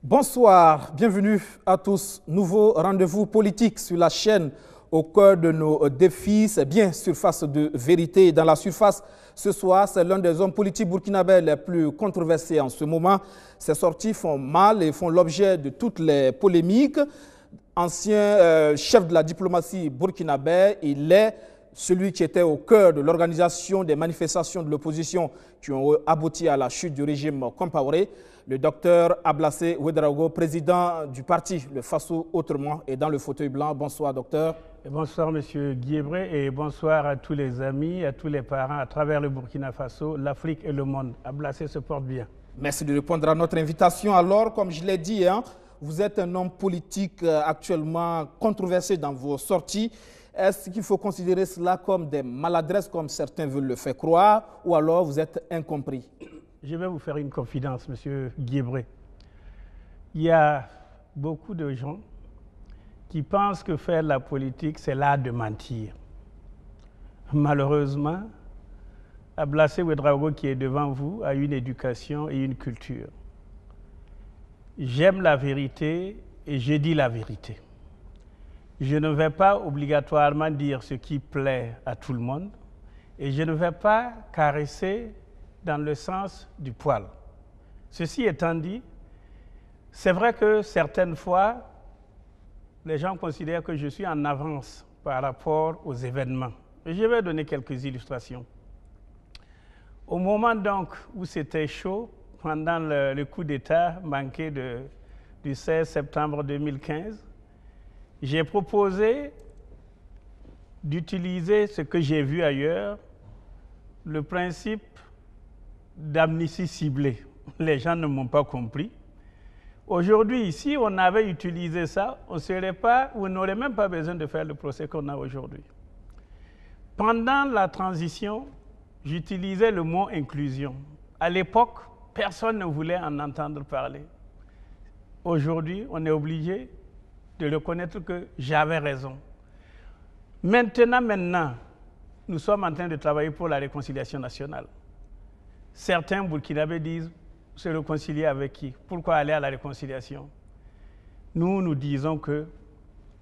Bonsoir, bienvenue à tous. Nouveau rendez-vous politique sur la chaîne au cœur de nos défis. C'est bien Surface de vérité. Dans la surface, ce soir, c'est l'un des hommes politiques burkinabés les plus controversés en ce moment. Ses sorties font mal et font l'objet de toutes les polémiques. Ancien chef de la diplomatie burkinabé, il est celui qui était au cœur de l'organisation des manifestations de l'opposition qui ont abouti à la chute du régime Compaoré. Le docteur Ablassé Ouédraogo, président du parti Le Faso Autrement, est dans le fauteuil blanc. Bonsoir, docteur. Et bonsoir, monsieur Guébré, et bonsoir à tous les amis, à tous les parents à travers le Burkina Faso, l'Afrique et le monde. Ablassé se porte bien. Merci de répondre à notre invitation. Alors, comme je l'ai dit, vous êtes un homme politique actuellement controversé dans vos sorties. Est-ce qu'il faut considérer cela comme des maladresses, comme certains veulent le faire croire, ou alors vous êtes incompris? Je vais vous faire une confidence, monsieur Guébré. Il y a beaucoup de gens qui pensent que faire la politique, c'est l'art de mentir. Malheureusement, Ablassé Ouédraogo, qui est devant vous, a une éducation et une culture. J'aime la vérité et je dis la vérité. Je ne vais pas obligatoirement dire ce qui plaît à tout le monde et je ne vais pas caresser dans le sens du poil. Ceci étant dit, c'est vrai que certaines fois, les gens considèrent que je suis en avance par rapport aux événements. Je vais donner quelques illustrations. Au moment donc où c'était chaud, pendant le coup d'État manqué du 16 septembre 2015, j'ai proposé d'utiliser ce que j'ai vu ailleurs, le principe d'amnistie ciblée. Les gens ne m'ont pas compris. Aujourd'hui, si on avait utilisé ça, on n'aurait même pas besoin de faire le procès qu'on a aujourd'hui. Pendant la transition, j'utilisais le mot inclusion. À l'époque, personne ne voulait en entendre parler. Aujourd'hui, on est obligé de reconnaître que j'avais raison. Maintenant, nous sommes en train de travailler pour la réconciliation nationale. Certains Burkinabés disent se réconcilier avec qui? Pourquoi aller à la réconciliation? Nous disons que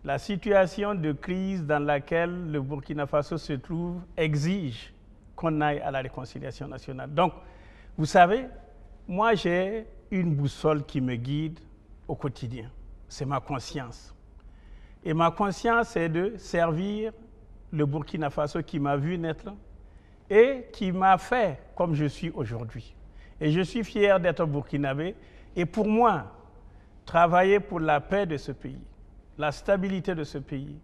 la situation de crise dans laquelle le Burkina Faso se trouve exige qu'on aille à la réconciliation nationale. Donc, vous savez, moi j'ai une boussole qui me guide au quotidien. C'est ma conscience. Et ma conscience, c'est de servir le Burkina Faso qui m'a vu naître et qui m'a fait comme je suis aujourd'hui. Et je suis fier d'être burkinabé. Et pour moi, travailler pour la paix de ce pays, la stabilité de ce pays,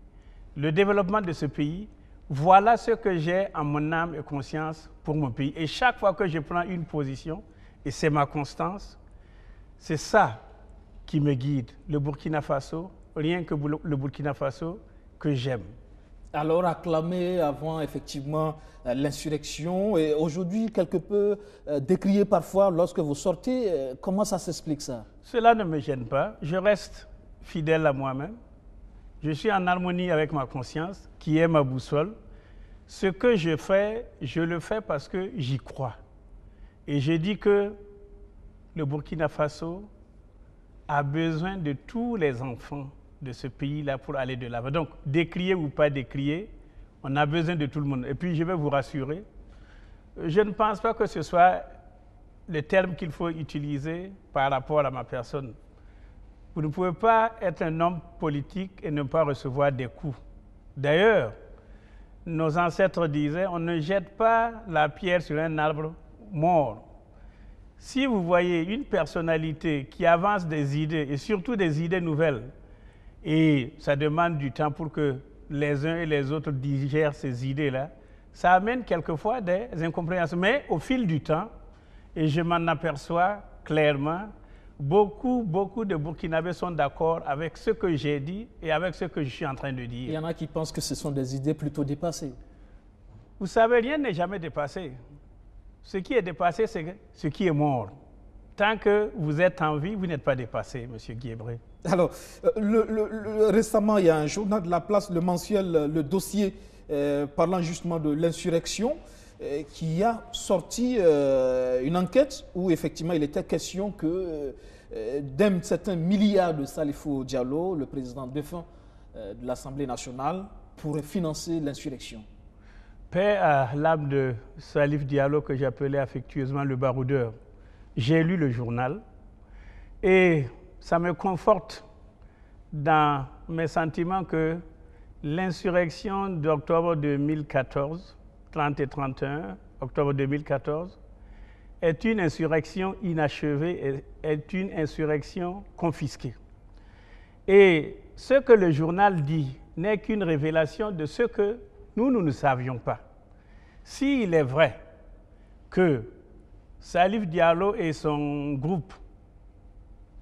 le développement de ce pays, voilà ce que j'ai en mon âme et conscience pour mon pays. Et chaque fois que je prends une position, et c'est ma constance, c'est ça qui me guide. Le Burkina Faso, rien que le Burkina Faso que j'aime. Alors, acclamé avant effectivement l'insurrection, et aujourd'hui quelque peu décrié parfois lorsque vous sortez, comment ça s'explique ça? Cela ne me gêne pas, je reste fidèle à moi-même, je suis en harmonie avec ma conscience, qui est ma boussole. Ce que je fais, je le fais parce que j'y crois. Et je dis que le Burkina Faso a besoin de tous les enfants de ce pays-là pour aller de l'avant. Donc, décrier ou pas décrier, on a besoin de tout le monde. Et puis, je vais vous rassurer, je ne pense pas que ce soit le terme qu'il faut utiliser par rapport à ma personne. Vous ne pouvez pas être un homme politique et ne pas recevoir des coups. D'ailleurs, nos ancêtres disaient, on ne jette pas la pierre sur un arbre mort. Si vous voyez une personnalité qui avance des idées, et surtout des idées nouvelles, et ça demande du temps pour que les uns et les autres digèrent ces idées-là, ça amène quelquefois des incompréhensions. Mais au fil du temps, et je m'en aperçois clairement, beaucoup de Burkinabés sont d'accord avec ce que j'ai dit et avec ce que je suis en train de dire. Il y en a qui pensent que ce sont des idées plutôt dépassées. Vous savez, rien n'est jamais dépassé. Ce qui est dépassé, c'est ce qui est mort. Tant que vous êtes en vie, vous n'êtes pas dépassé, M. Guébré. Alors, récemment, il y a un journal de la place, le mensuel, le dossier parlant justement de l'insurrection, qui a sorti une enquête où effectivement il était question que d'un certain milliard de Salifou Diallo, le président défunt de l'Assemblée nationale, pour financer l'insurrection. Paix à l'âme de Salif Diallo, que j'appelais affectueusement le baroudeur. J'ai lu le journal et ça me conforte dans mes sentiments que l'insurrection d'octobre 2014, 30 et 31 octobre 2014, est une insurrection inachevée, est une insurrection confisquée. Et ce que le journal dit n'est qu'une révélation de ce que nous ne savions pas. S'il est vrai que Salif Diallo et son groupe,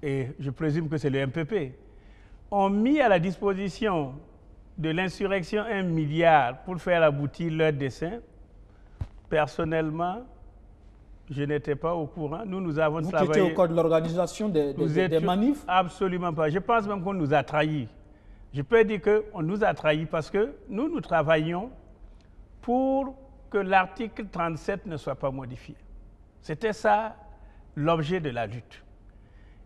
et je présume que c'est le MPP, ont mis à la disposition de l'insurrection 1 milliard pour faire aboutir leur dessein, personnellement, je n'étais pas au courant. Nous avons travaillé... Vous étiez au cœur de l'organisation des manifs? Absolument pas. Je pense même qu'on nous a trahis. Je peux dire qu'on nous a trahis parce que nous travaillions pour que l'article 37 ne soit pas modifié. C'était ça l'objet de la lutte.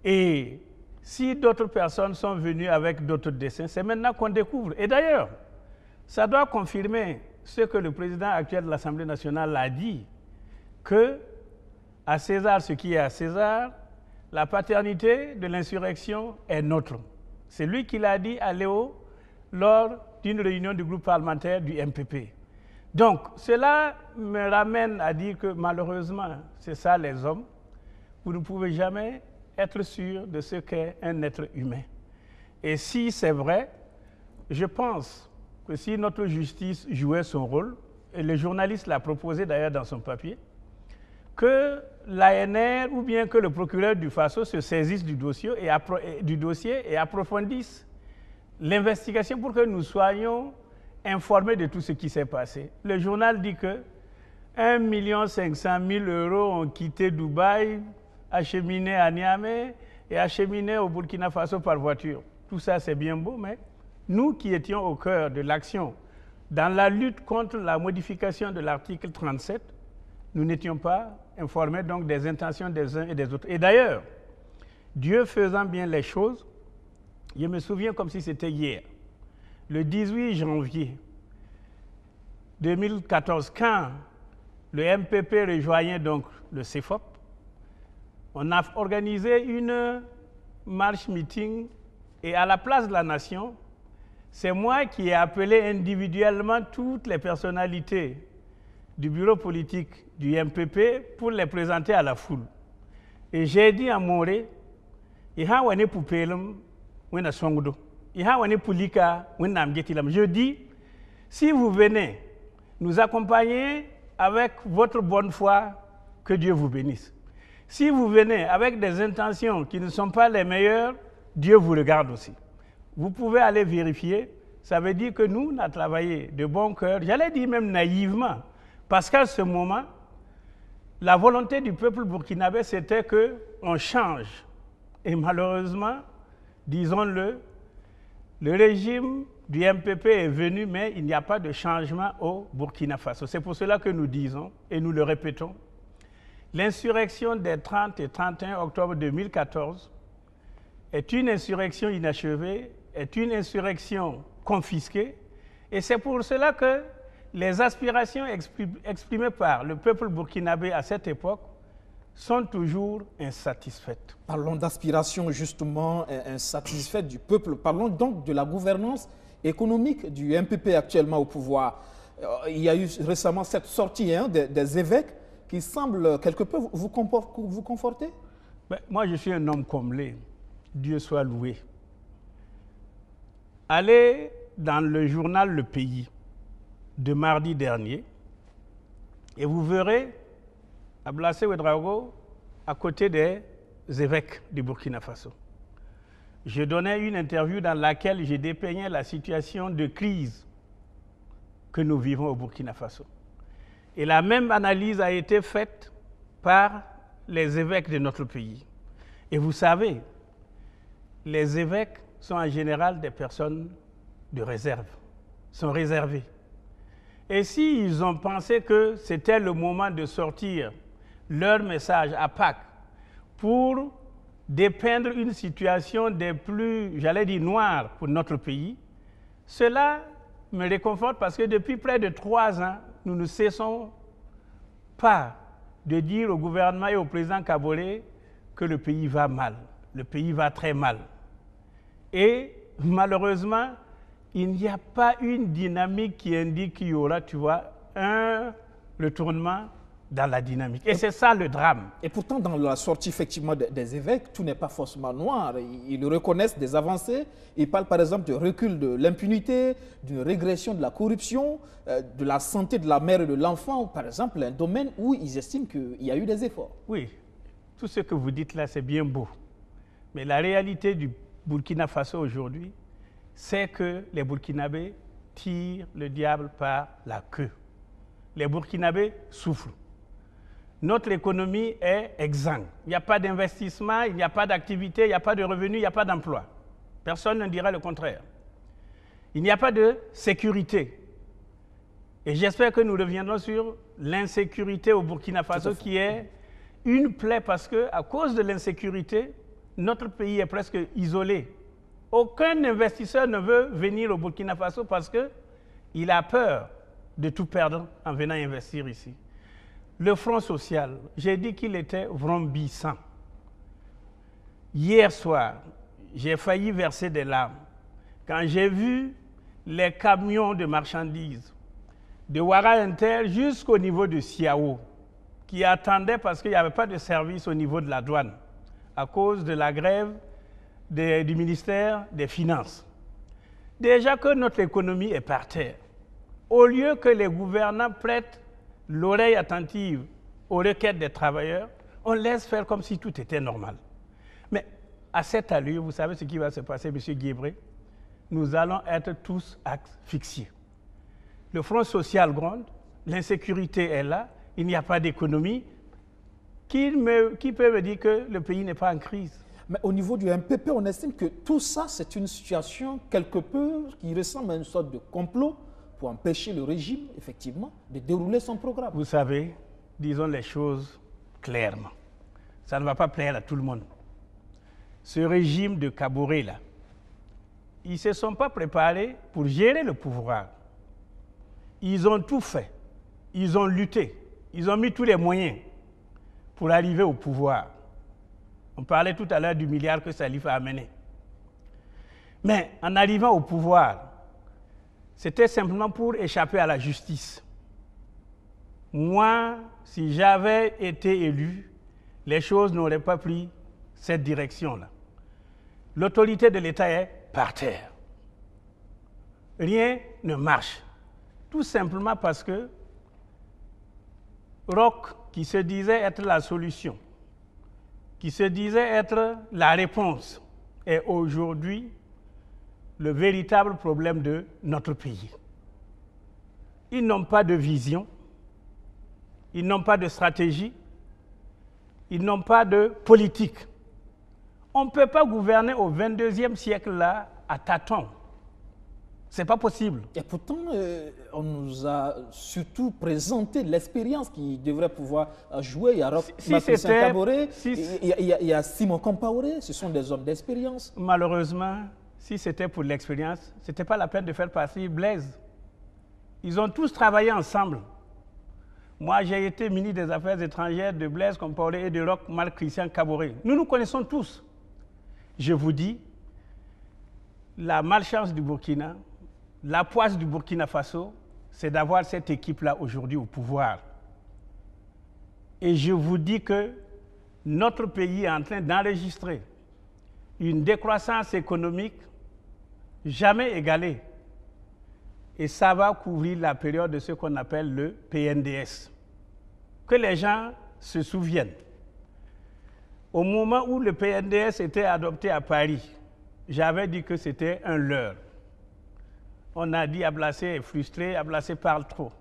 Et si d'autres personnes sont venues avec d'autres dessins, c'est maintenant qu'on découvre. Et d'ailleurs, ça doit confirmer ce que le président actuel de l'Assemblée nationale a dit, que à César ce qui est à César, la paternité de l'insurrection est nôtre. C'est lui qui l'a dit à Léo lors d'une réunion du groupe parlementaire du MPP. Donc, cela me ramène à dire que malheureusement, c'est ça les hommes, vous ne pouvez jamais être sûr de ce qu'est un être humain. Et si c'est vrai, je pense que si notre justice jouait son rôle, et le journaliste l'a proposé d'ailleurs dans son papier, que l'ANR ou bien que le procureur du Faso se saisisse du dossier et approfondisse l'investigation pour que nous soyons informés de tout ce qui s'est passé. Le journal dit que 1 500 000 € ont quitté Dubaï, acheminé à Niamey et acheminé au Burkina Faso par voiture. Tout ça, c'est bien beau, mais nous qui étions au cœur de l'action dans la lutte contre la modification de l'article 37, nous n'étions pas informés donc des intentions des uns et des autres. Et d'ailleurs, Dieu faisant bien les choses, je me souviens comme si c'était hier, le 18 janvier 2014, quand le MPP rejoignait donc le CEFOP, on a organisé une marche-meeting et à la place de la Nation, c'est moi qui ai appelé individuellement toutes les personnalités du bureau politique du MPP pour les présenter à la foule. Et j'ai dit à Moré, je dis, si vous venez nous accompagner avec votre bonne foi, que Dieu vous bénisse. Si vous venez avec des intentions qui ne sont pas les meilleures, Dieu vous regarde aussi. Vous pouvez aller vérifier. Ça veut dire que nous, on a travaillé de bon cœur, j'allais dire même naïvement, parce qu'à ce moment, la volonté du peuple burkinabé, c'était qu'on change. Et malheureusement, disons-le, le régime du MPP est venu, mais il n'y a pas de changement au Burkina Faso. C'est pour cela que nous disons, et nous le répétons, l'insurrection des 30 et 31 octobre 2014 est une insurrection inachevée, est une insurrection confisquée, et c'est pour cela que les aspirations exprimées par le peuple burkinabé à cette époque sont toujours insatisfaites. Parlons d'aspiration justement insatisfaite du peuple. Parlons donc de la gouvernance économique du MPP actuellement au pouvoir. Il y a eu récemment cette sortie des évêques qui semble quelque peu vous conforter. Moi, je suis un homme comblé. Dieu soit loué. Allez dans le journal Le Pays de mardi dernier et vous verrez Ablassé Ouedraogo à côté des évêques du Burkina Faso. Je donnais une interview dans laquelle je dépeignais la situation de crise que nous vivons au Burkina Faso. Et la même analyse a été faite par les évêques de notre pays. Et vous savez, les évêques sont en général des personnes de réserve, sont réservés. Et s'ils ont pensé que c'était le moment de sortir leur message à Pâques pour dépeindre une situation des plus, j'allais dire, noires pour notre pays, cela me réconforte parce que depuis près de 3 ans, nous ne cessons pas de dire au gouvernement et au président Kaboré que le pays va mal, le pays va très mal. Et malheureusement, il n'y a pas une dynamique qui indique qu'il y aura, tu vois, un retournement dans la dynamique. Et c'est ça le drame. Et pourtant, dans la sortie effectivement des évêques, tout n'est pas forcément noir. Ils reconnaissent des avancées. Ils parlent par exemple de recul de l'impunité, d'une régression de la corruption, de la santé de la mère et de l'enfant, par exemple, un domaine où ils estiment qu'il y a eu des efforts. Oui, tout ce que vous dites là, c'est bien beau. Mais la réalité du Burkina Faso aujourd'hui, c'est que les Burkinabés tirent le diable par la queue. Les Burkinabés souffrent. Notre économie est exsangue. Il n'y a pas d'investissement, il n'y a pas d'activité, il n'y a pas de revenus, il n'y a pas d'emploi. Personne ne dira le contraire. Il n'y a pas de sécurité. Et j'espère que nous reviendrons sur l'insécurité au Burkina Faso qui est une plaie parce qu'à cause de l'insécurité, notre pays est presque isolé. Aucun investisseur ne veut venir au Burkina Faso parce qu'il a peur de tout perdre en venant investir ici. Le Front social, j'ai dit qu'il était vrombissant. Hier soir, j'ai failli verser des larmes quand j'ai vu les camions de marchandises de Ouara Inter jusqu'au niveau de Siao qui attendaient parce qu'il n'y avait pas de service au niveau de la douane à cause de la grève du ministère des Finances. Déjà que notre économie est par terre, au lieu que les gouvernants prêtent l'oreille attentive aux requêtes des travailleurs, on laisse faire comme si tout était normal. Mais à cette allure, vous savez ce qui va se passer, M. Guébré? Nous allons être tous asphyxiés. Le Front social gronde, l'insécurité est là, il n'y a pas d'économie. Qui peut me dire que le pays n'est pas en crise? Mais au niveau du MPP, on estime que tout ça, c'est une situation quelque peu qui ressemble à une sorte de complot pour empêcher le régime, effectivement, de dérouler son programme. Vous savez, disons les choses clairement. Ça ne va pas plaire à tout le monde. Ce régime de Kaboré, là, ils ne se sont pas préparés pour gérer le pouvoir. Ils ont tout fait. Ils ont lutté. Ils ont mis tous les moyens pour arriver au pouvoir. On parlait tout à l'heure du milliard que Salif a amené. Mais en arrivant au pouvoir, c'était simplement pour échapper à la justice. Moi, si j'avais été élu, les choses n'auraient pas pris cette direction-là. L'autorité de l'État est par terre. Rien ne marche. Tout simplement parce que Roch, qui se disait être la solution, qui se disait être la réponse, est aujourd'hui le véritable problème de notre pays. Ils n'ont pas de vision, ils n'ont pas de stratégie, ils n'ont pas de politique. On ne peut pas gouverner au 22e siècle là à tâtons. Ce n'est pas possible. Et pourtant, on nous a surtout présenté l'expérience qui devrait pouvoir jouer. Il y a Roch Kaboré, il y a Simon Compaoré, ce sont des hommes d'expérience. Malheureusement, si c'était pour l'expérience, ce n'était pas la peine de faire partie Blaise. Ils ont tous travaillé ensemble. Moi, j'ai été ministre des Affaires étrangères de Blaise Compaoré et de Roch Christian Kaboré. Nous nous connaissons tous. Je vous dis, la malchance du Burkina, la poisse du Burkina Faso, c'est d'avoir cette équipe-là aujourd'hui au pouvoir. Et je vous dis que notre pays est en train d'enregistrer une décroissance économique jamais égalée. Et ça va couvrir la période de ce qu'on appelle le PNDS. Que les gens se souviennent. Au moment où le PNDS était adopté à Paris, j'avais dit que c'était un leurre. On a dit Ablassé est frustré, Ablassé parle trop.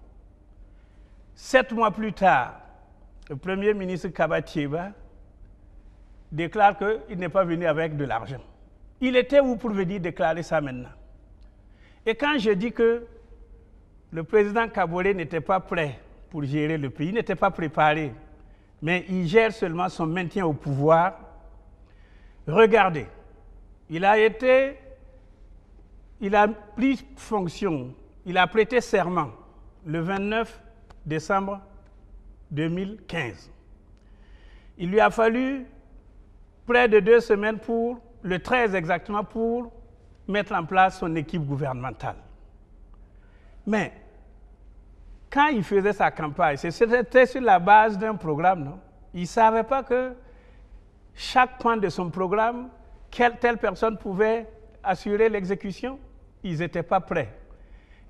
7 mois plus tard, le Premier ministre Kabatieba déclare qu'il n'est pas venu avec de l'argent. Il était où pour venir déclarer ça maintenant? Et quand je dis que le président Kaboré n'était pas prêt pour gérer le pays, il n'était pas préparé, mais il gère seulement son maintien au pouvoir, Regardez, il a pris fonction, il a prêté serment le 29 décembre 2015. Il lui a fallu près de 2 semaines le 13 exactement, pour mettre en place son équipe gouvernementale. Mais quand il faisait sa campagne, c'était sur la base d'un programme, non? Il ne savait pas que chaque point de son programme, telle personne pouvait assurer l'exécution. Ils n'étaient pas prêts.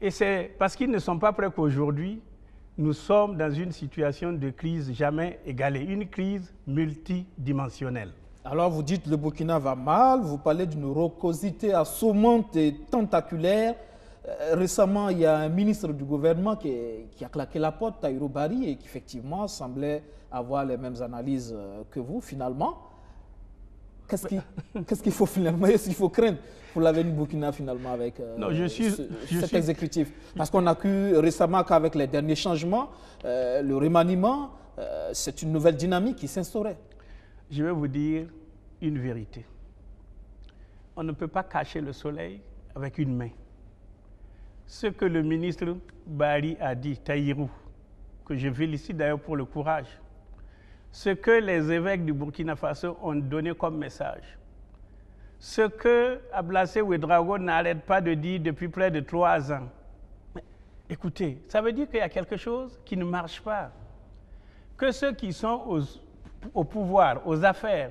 Et c'est parce qu'ils ne sont pas prêts qu'aujourd'hui, nous sommes dans une situation de crise jamais égalée, une crise multidimensionnelle. Alors vous dites que le Burkina va mal, vous parlez d'une rocosité assommante et tentaculaire. Récemment, il y a un ministre du gouvernement qui a claqué la porte, Tahirou Barry, et qui effectivement semblait avoir les mêmes analyses que vous finalement. Qu'est-ce qu'il faut finalement, est-ce qu'il faut craindre pour l'avenir du Burkina finalement avec cet exécutif? Parce qu'on a vu récemment qu'avec les derniers changements, le remaniement, c'est une nouvelle dynamique qui s'instaurait. Je vais vous dire une vérité. On ne peut pas cacher le soleil avec une main. Ce que le ministre Barry a dit, Tahirou, que je félicite d'ailleurs pour le courage, ce que les évêques du Burkina Faso ont donné comme message, ce que Ablassé Ouedraogo n'arrête pas de dire depuis près de 3 ans. Mais, écoutez, ça veut dire qu'il y a quelque chose qui ne marche pas. Que ceux qui sont au pouvoir, aux affaires,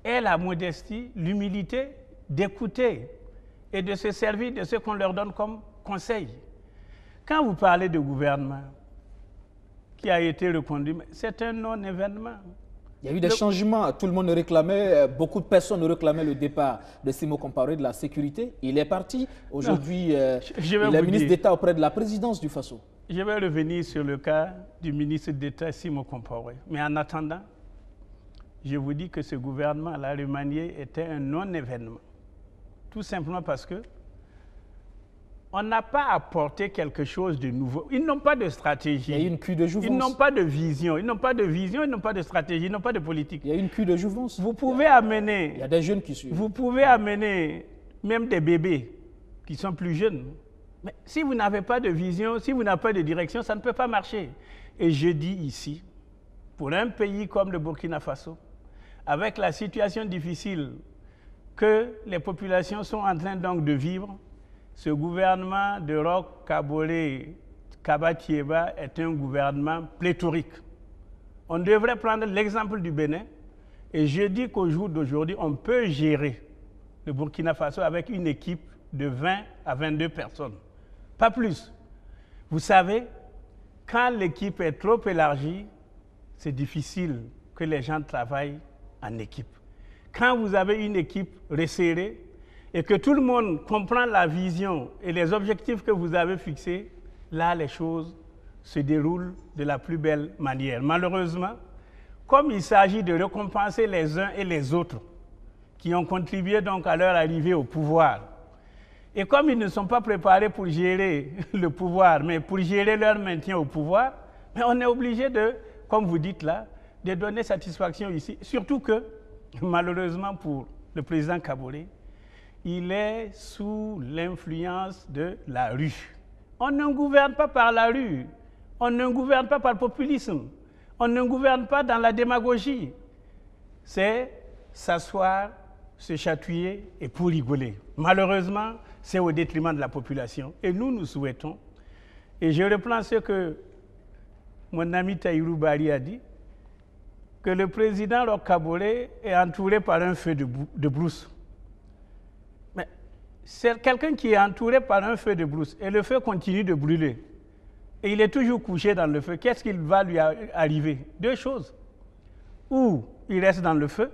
aient la modestie, l'humilité d'écouter et de se servir de ce qu'on leur donne comme conseil. Quand vous parlez de gouvernement qui a été reconduit, c'est un non-événement. Il y a eu des changements, tout le monde réclamait, beaucoup de personnes réclamaient le départ de Simo Compaoré de la sécurité. Il est parti. Aujourd'hui, il est ministre d'État auprès de la présidence du Faso. Je vais revenir sur le cas du ministre d'État Simo Compaoré. Mais en attendant, je vous dis que ce gouvernement-là, remanié, était un non-événement. Tout simplement parce que on n'a pas apporté quelque chose de nouveau. Ils n'ont pas de stratégie. Il y a eu une queue de jouvence. Ils n'ont pas de vision. Ils n'ont pas de vision, ils n'ont pas de stratégie, ils n'ont pas de politique. Il y a eu une queue de jouvence. Vous pouvez amener... Il y a des jeunes qui suivent. Vous pouvez amener même des bébés qui sont plus jeunes. Mais si vous n'avez pas de vision, si vous n'avez pas de direction, ça ne peut pas marcher. Et je dis ici, pour un pays comme le Burkina Faso, avec la situation difficile que les populations sont en train donc de vivre, ce gouvernement de Roch Kaboré Kaba-Thiéba est un gouvernement pléthorique. On devrait prendre l'exemple du Bénin, et je dis qu'au jour d'aujourd'hui, on peut gérer le Burkina Faso avec une équipe de 20 à 22 personnes, pas plus. Vous savez, quand l'équipe est trop élargie, c'est difficile que les gens travaillent en équipe. Quand vous avez une équipe resserrée et que tout le monde comprend la vision et les objectifs que vous avez fixés, là, les choses se déroulent de la plus belle manière. Malheureusement, comme il s'agit de récompenser les uns et les autres qui ont contribué donc à leur arrivée au pouvoir, et comme ils ne sont pas préparés pour gérer le pouvoir, mais pour gérer leur maintien au pouvoir, mais on est obligé de, comme vous dites là, de donner satisfaction ici. Surtout que, malheureusement pour le président Kaboré, il est sous l'influence de la rue. On ne gouverne pas par la rue, on ne gouverne pas par le populisme, on ne gouverne pas dans la démagogie. C'est s'asseoir, se chatouiller et pour rigoler. Malheureusement, c'est au détriment de la population. Et nous souhaitons, et je reprends ce que mon ami Tahirou Barry a dit, que le président Roch Kaboré est entouré par un feu de brousse. Mais c'est quelqu'un qui est entouré par un feu de brousse et le feu continue de brûler. Et il est toujours couché dans le feu. Qu'est-ce qu'il va lui arriver? 2 choses. Ou il reste dans le feu,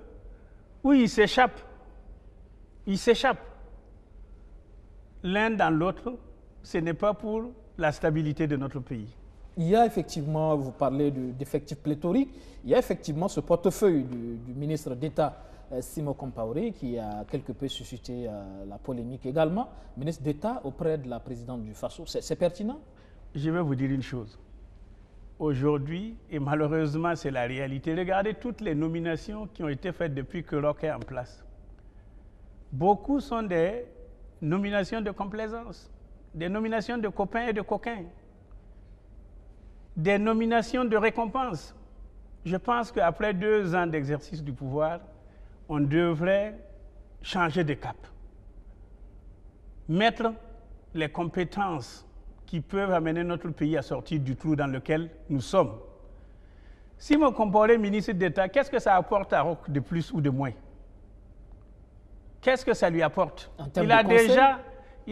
ou il s'échappe. Il s'échappe. L'un dans l'autre, ce n'est pas pour la stabilité de notre pays. Il y a effectivement, vous parlez d'effectifs pléthoriques, il y a effectivement ce portefeuille du ministre d'État Simo Compaoré qui a quelque peu suscité la polémique également, ministre d'État auprès de la présidente du Faso. C'est pertinent? Je vais vous dire une chose. Aujourd'hui, et malheureusement c'est la réalité, regardez toutes les nominations qui ont été faites depuis que Roch est en place. Beaucoup sont des nominations de complaisance, des nominations de copains et de coquins, des nominations de récompense. Je pense qu'après 2 ans d'exercice du pouvoir, on devrait changer de cap. Mettre les compétences qui peuvent amener notre pays à sortir du trou dans lequel nous sommes. Si mon comparé ministre d'État, qu'est-ce que ça apporte à Roch de plus ou de moins? Qu'est-ce que ça lui apporte? Il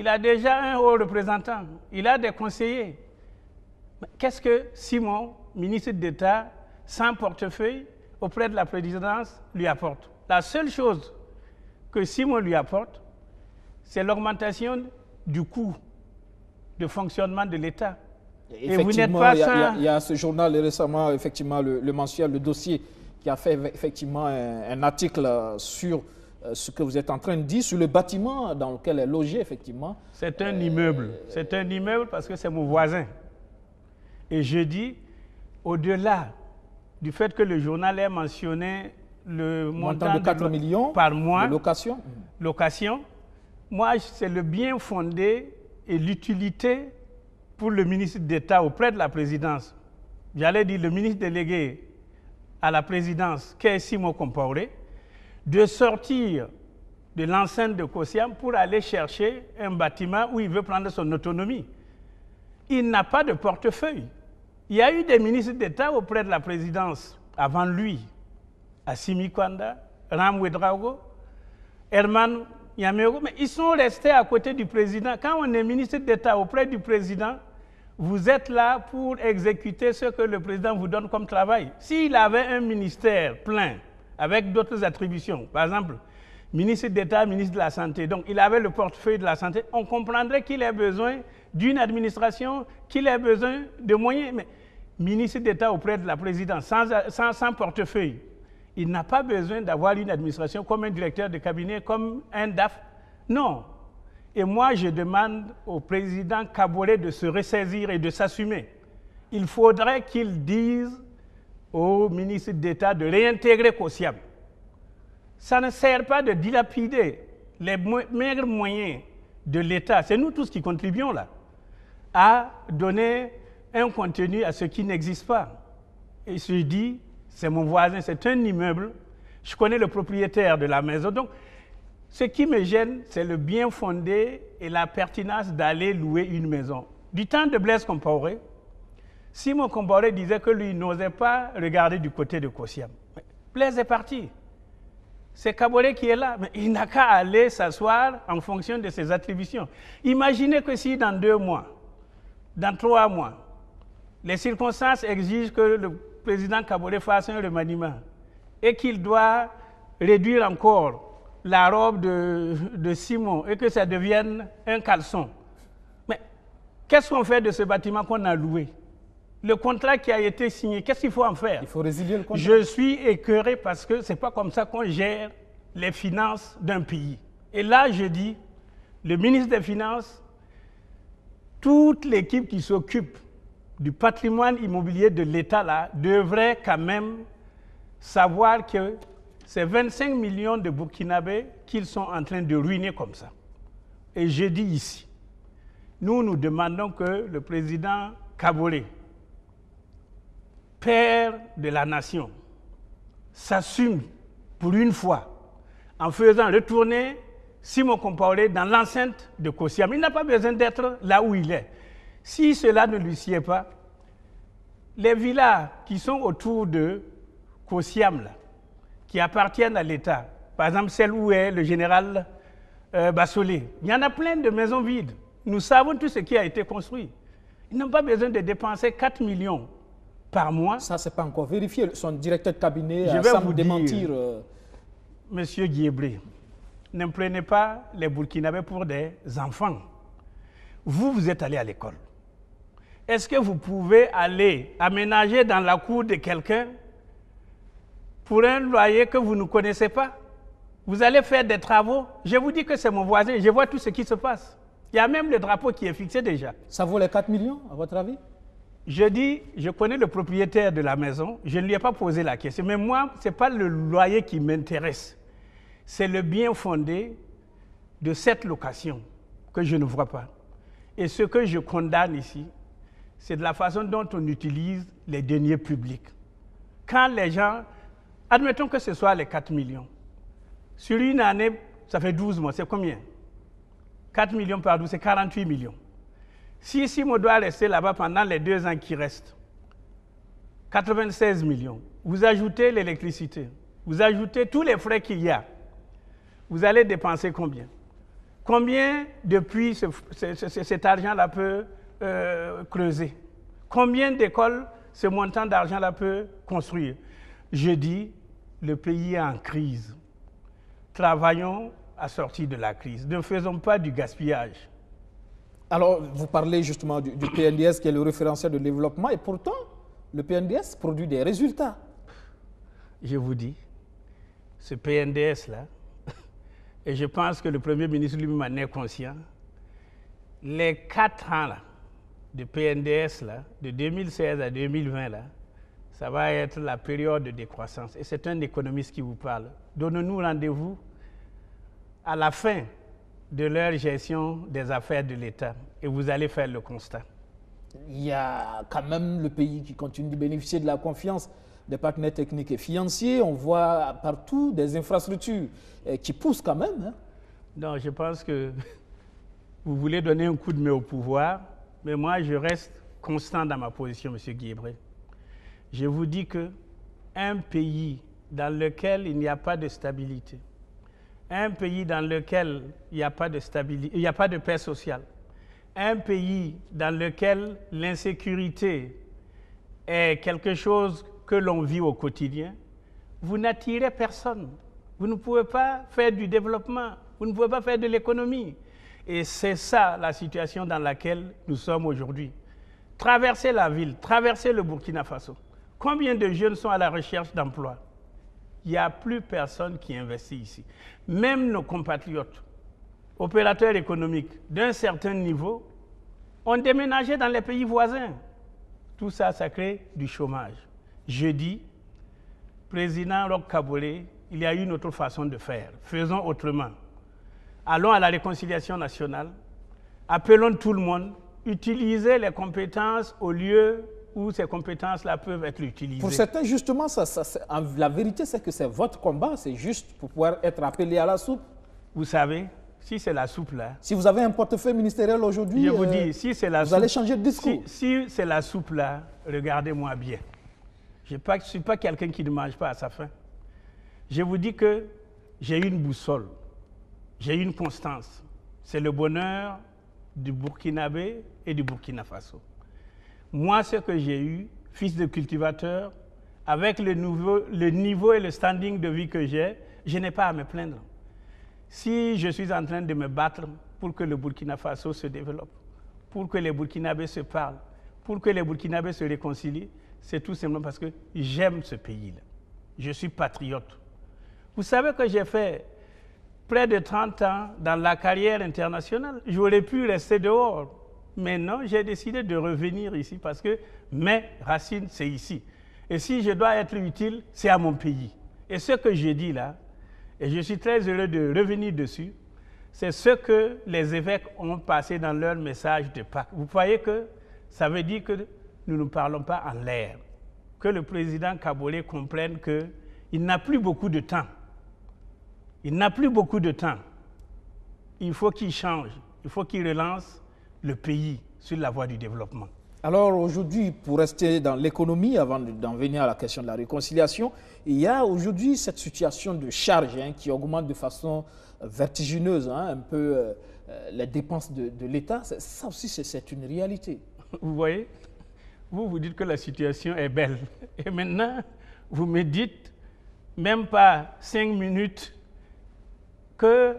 a déjà un haut représentant, il a des conseillers. Qu'est-ce que Simon, ministre d'État, sans portefeuille, auprès de la présidence, lui apporte? La seule chose que Simon lui apporte, c'est l'augmentation du coût de fonctionnement de l'État. Et vous n'êtes pas il y a ce journal récemment, effectivement, le mensuel, le dossier, qui a fait effectivement un article sur ce que vous êtes en train de dire, sur le bâtiment dans lequel est logé, effectivement. C'est un immeuble. C'est un immeuble parce que c'est mon voisin. Et je dis, au-delà du fait que le journal ait mentionné le montant de 4 millions par mois de location, moi, c'est le bien fondé et l'utilité pour le ministre d'État auprès de la présidence. J'allais dire le ministre délégué à la présidence, qu'est Simon Compaoré, de sortir de l'enceinte de Kosiam pour aller chercher un bâtiment où il veut prendre son autonomie. Il n'a pas de portefeuille. Il y a eu des ministres d'État auprès de la présidence avant lui, Assimi Kwanda, Ram Ouedraogo, Herman Yamero, mais ils sont restés à côté du président. Quand on est ministre d'État auprès du président, vous êtes là pour exécuter ce que le président vous donne comme travail. S'il avait un ministère plein, avec d'autres attributions, par exemple, ministre d'État, ministre de la Santé, donc il avait le portefeuille de la Santé, on comprendrait qu'il ait besoin d'une administration, qu'il ait besoin de moyens. Mais ministre d'État auprès de la présidence, sans portefeuille, il n'a pas besoin d'avoir une administration comme un directeur de cabinet, comme un DAF. Non. Et moi, je demande au président Kaboré de se ressaisir et de s'assumer. Il faudrait qu'il dise au ministre d'État de réintégrer Kosiam. Ça ne sert pas de dilapider les maigres moyens de l'État. C'est nous tous qui contribuons là à donner un contenu à ce qui n'existe pas. Et je dis, c'est mon voisin, c'est un immeuble, je connais le propriétaire de la maison. Donc, ce qui me gêne, c'est le bien fondé et la pertinence d'aller louer une maison. Du temps de Blaise Compaoré, Simon Compaoré disait que lui n'osait pas regarder du côté de Kosiam. Blaise est parti. C'est Kaboré qui est là, mais il n'a qu'à aller s'asseoir en fonction de ses attributions. Imaginez que si dans 2 mois, dans 3 mois, les circonstances exigent que le président Kaboré fasse un remaniement et qu'il doit réduire encore la robe de Simon et que ça devienne un caleçon. Mais qu'est-ce qu'on fait de ce bâtiment qu'on a loué? Le contrat qui a été signé, qu'est-ce qu'il faut en faire? Il faut résilier le contrat. Je suis écœuré parce que ce n'est pas comme ça qu'on gère les finances d'un pays. Et là, je dis, le ministre des Finances, toute l'équipe qui s'occupe du patrimoine immobilier de l'État là, devrait quand même savoir que c'est 25 millions de Burkinabés qu'ils sont en train de ruiner comme ça. Et je dis ici, nous demandons que le président Kaboré, père de la nation, s'assume pour une fois en faisant retourner Simon Compaoré dans l'enceinte de Kosiam. Il n'a pas besoin d'être là où il est. Si cela ne lui sied pas, les villas qui sont autour de Kosiam, là, qui appartiennent à l'État, par exemple celle où est le général Bassolé, il y en a plein de maisons vides. Nous savons tout ce qui a été construit. Ils n'ont pas besoin de dépenser 4 millions par mois. Ça, ce n'est pas encore vérifié. Son directeur de cabinet semble démentir. Monsieur Guiebré, ne prenez pas les Burkinabés pour des enfants. Vous êtes allé à l'école. Est-ce que vous pouvez aller aménager dans la cour de quelqu'un pour un loyer que vous ne connaissez pas? Vous allez faire des travaux. Je vous dis que c'est mon voisin, je vois tout ce qui se passe. Il y a même le drapeau qui est fixé déjà. Ça vaut les 4 millions, à votre avis? Je dis, je connais le propriétaire de la maison, je ne lui ai pas posé la question. Mais moi, ce n'est pas le loyer qui m'intéresse. C'est le bien fondé, de cette location que je ne vois pas. Et ce que je condamne ici, c'est de la façon dont on utilise les deniers publics. Quand les gens, admettons que ce soit les 4 millions, sur une année, ça fait 12 mois, c'est combien? 4 millions par 12, c'est 48 millions. Si on doit rester là-bas pendant les 2 ans qui restent, 96 millions, vous ajoutez l'électricité, vous ajoutez tous les frais qu'il y a, vous allez dépenser combien? Combien depuis cet argent-là peut creuser? Combien d'écoles ce montant d'argent-là peut construire? Je dis, le pays est en crise. Travaillons à sortir de la crise. Ne faisons pas du gaspillage. Alors, vous parlez justement du PNDS qui est le référentiel de développement et pourtant, le PNDS produit des résultats. Je vous dis, ce PNDS-là, et je pense que le Premier ministre lui-même en est conscient, les 4 ans là, de PNDS, là, de 2016 à 2020, là, ça va être la période de décroissance. Et c'est un économiste qui vous parle. Donnez-nous rendez-vous à la fin de leur gestion des affaires de l'État et vous allez faire le constat. Il y a quand même le pays qui continue de bénéficier de la confiance des partenaires techniques et financiers. On voit partout des infrastructures qui poussent quand même. Hein. Non, je pense que vous voulez donner un coup de main au pouvoir, mais moi, je reste constant dans ma position, M. Guébré. Je vous dis qu'un pays dans lequel il n'y a pas de stabilité, un pays dans lequel il n'y a pas de stabilité, il n'y a pas de paix sociale, un pays dans lequel l'insécurité est quelque chose que l'on vit au quotidien, vous n'attirez personne. Vous ne pouvez pas faire du développement, vous ne pouvez pas faire de l'économie. Et c'est ça la situation dans laquelle nous sommes aujourd'hui. Traverser la ville, traverser le Burkina Faso. Combien de jeunes sont à la recherche d'emploi? Il n'y a plus personne qui investit ici. Même nos compatriotes, opérateurs économiques d'un certain niveau, ont déménagé dans les pays voisins. Tout ça, ça crée du chômage. Je dis, président Roch Kaboré, il y a une autre façon de faire. Faisons autrement. Allons à la réconciliation nationale. Appelons tout le monde. Utilisez les compétences au lieu où ces compétences-là peuvent être utilisées. Pour certains, justement, la vérité, c'est que c'est votre combat. C'est juste pour pouvoir être appelé à la soupe. Vous savez, si c'est la soupe là... Si vous avez un portefeuille ministériel aujourd'hui, je vous dis, si c'est la vous soupe, allez changer de discours. Si c'est la soupe là, regardez-moi bien. Je ne suis pas quelqu'un qui ne mange pas à sa faim. Je vous dis que j'ai une boussole, j'ai une constance. C'est le bonheur du Burkinabé et du Burkina Faso. Moi, ce que j'ai eu, fils de cultivateur, avec le niveau et le standing de vie que j'ai, je n'ai pas à me plaindre. Si je suis en train de me battre pour que le Burkina Faso se développe, pour que les Burkinabés se parlent, pour que les Burkinabés se réconcilient, c'est tout simplement parce que j'aime ce pays-là. Je suis patriote. Vous savez que j'ai fait près de 30 ans dans la carrière internationale. J'aurais pu rester dehors. Mais non, j'ai décidé de revenir ici parce que mes racines, c'est ici. Et si je dois être utile, c'est à mon pays. Et ce que je dis là, et je suis très heureux de revenir dessus, c'est ce que les évêques ont passé dans leur message de Pâques. Vous voyez que ça veut dire que nous ne parlons pas en l'air. Que le président Kaboré comprenne qu'il n'a plus beaucoup de temps. Il n'a plus beaucoup de temps. Il faut qu'il change. Il faut qu'il relance le pays sur la voie du développement. Alors aujourd'hui, pour rester dans l'économie, avant d'en venir à la question de la réconciliation, il y a aujourd'hui cette situation de charge qui augmente de façon vertigineuse, un peu les dépenses de l'État. Ça aussi, c'est une réalité. Vous voyez, vous dites que la situation est belle. Et maintenant, vous me dites, même pas 5 minutes, que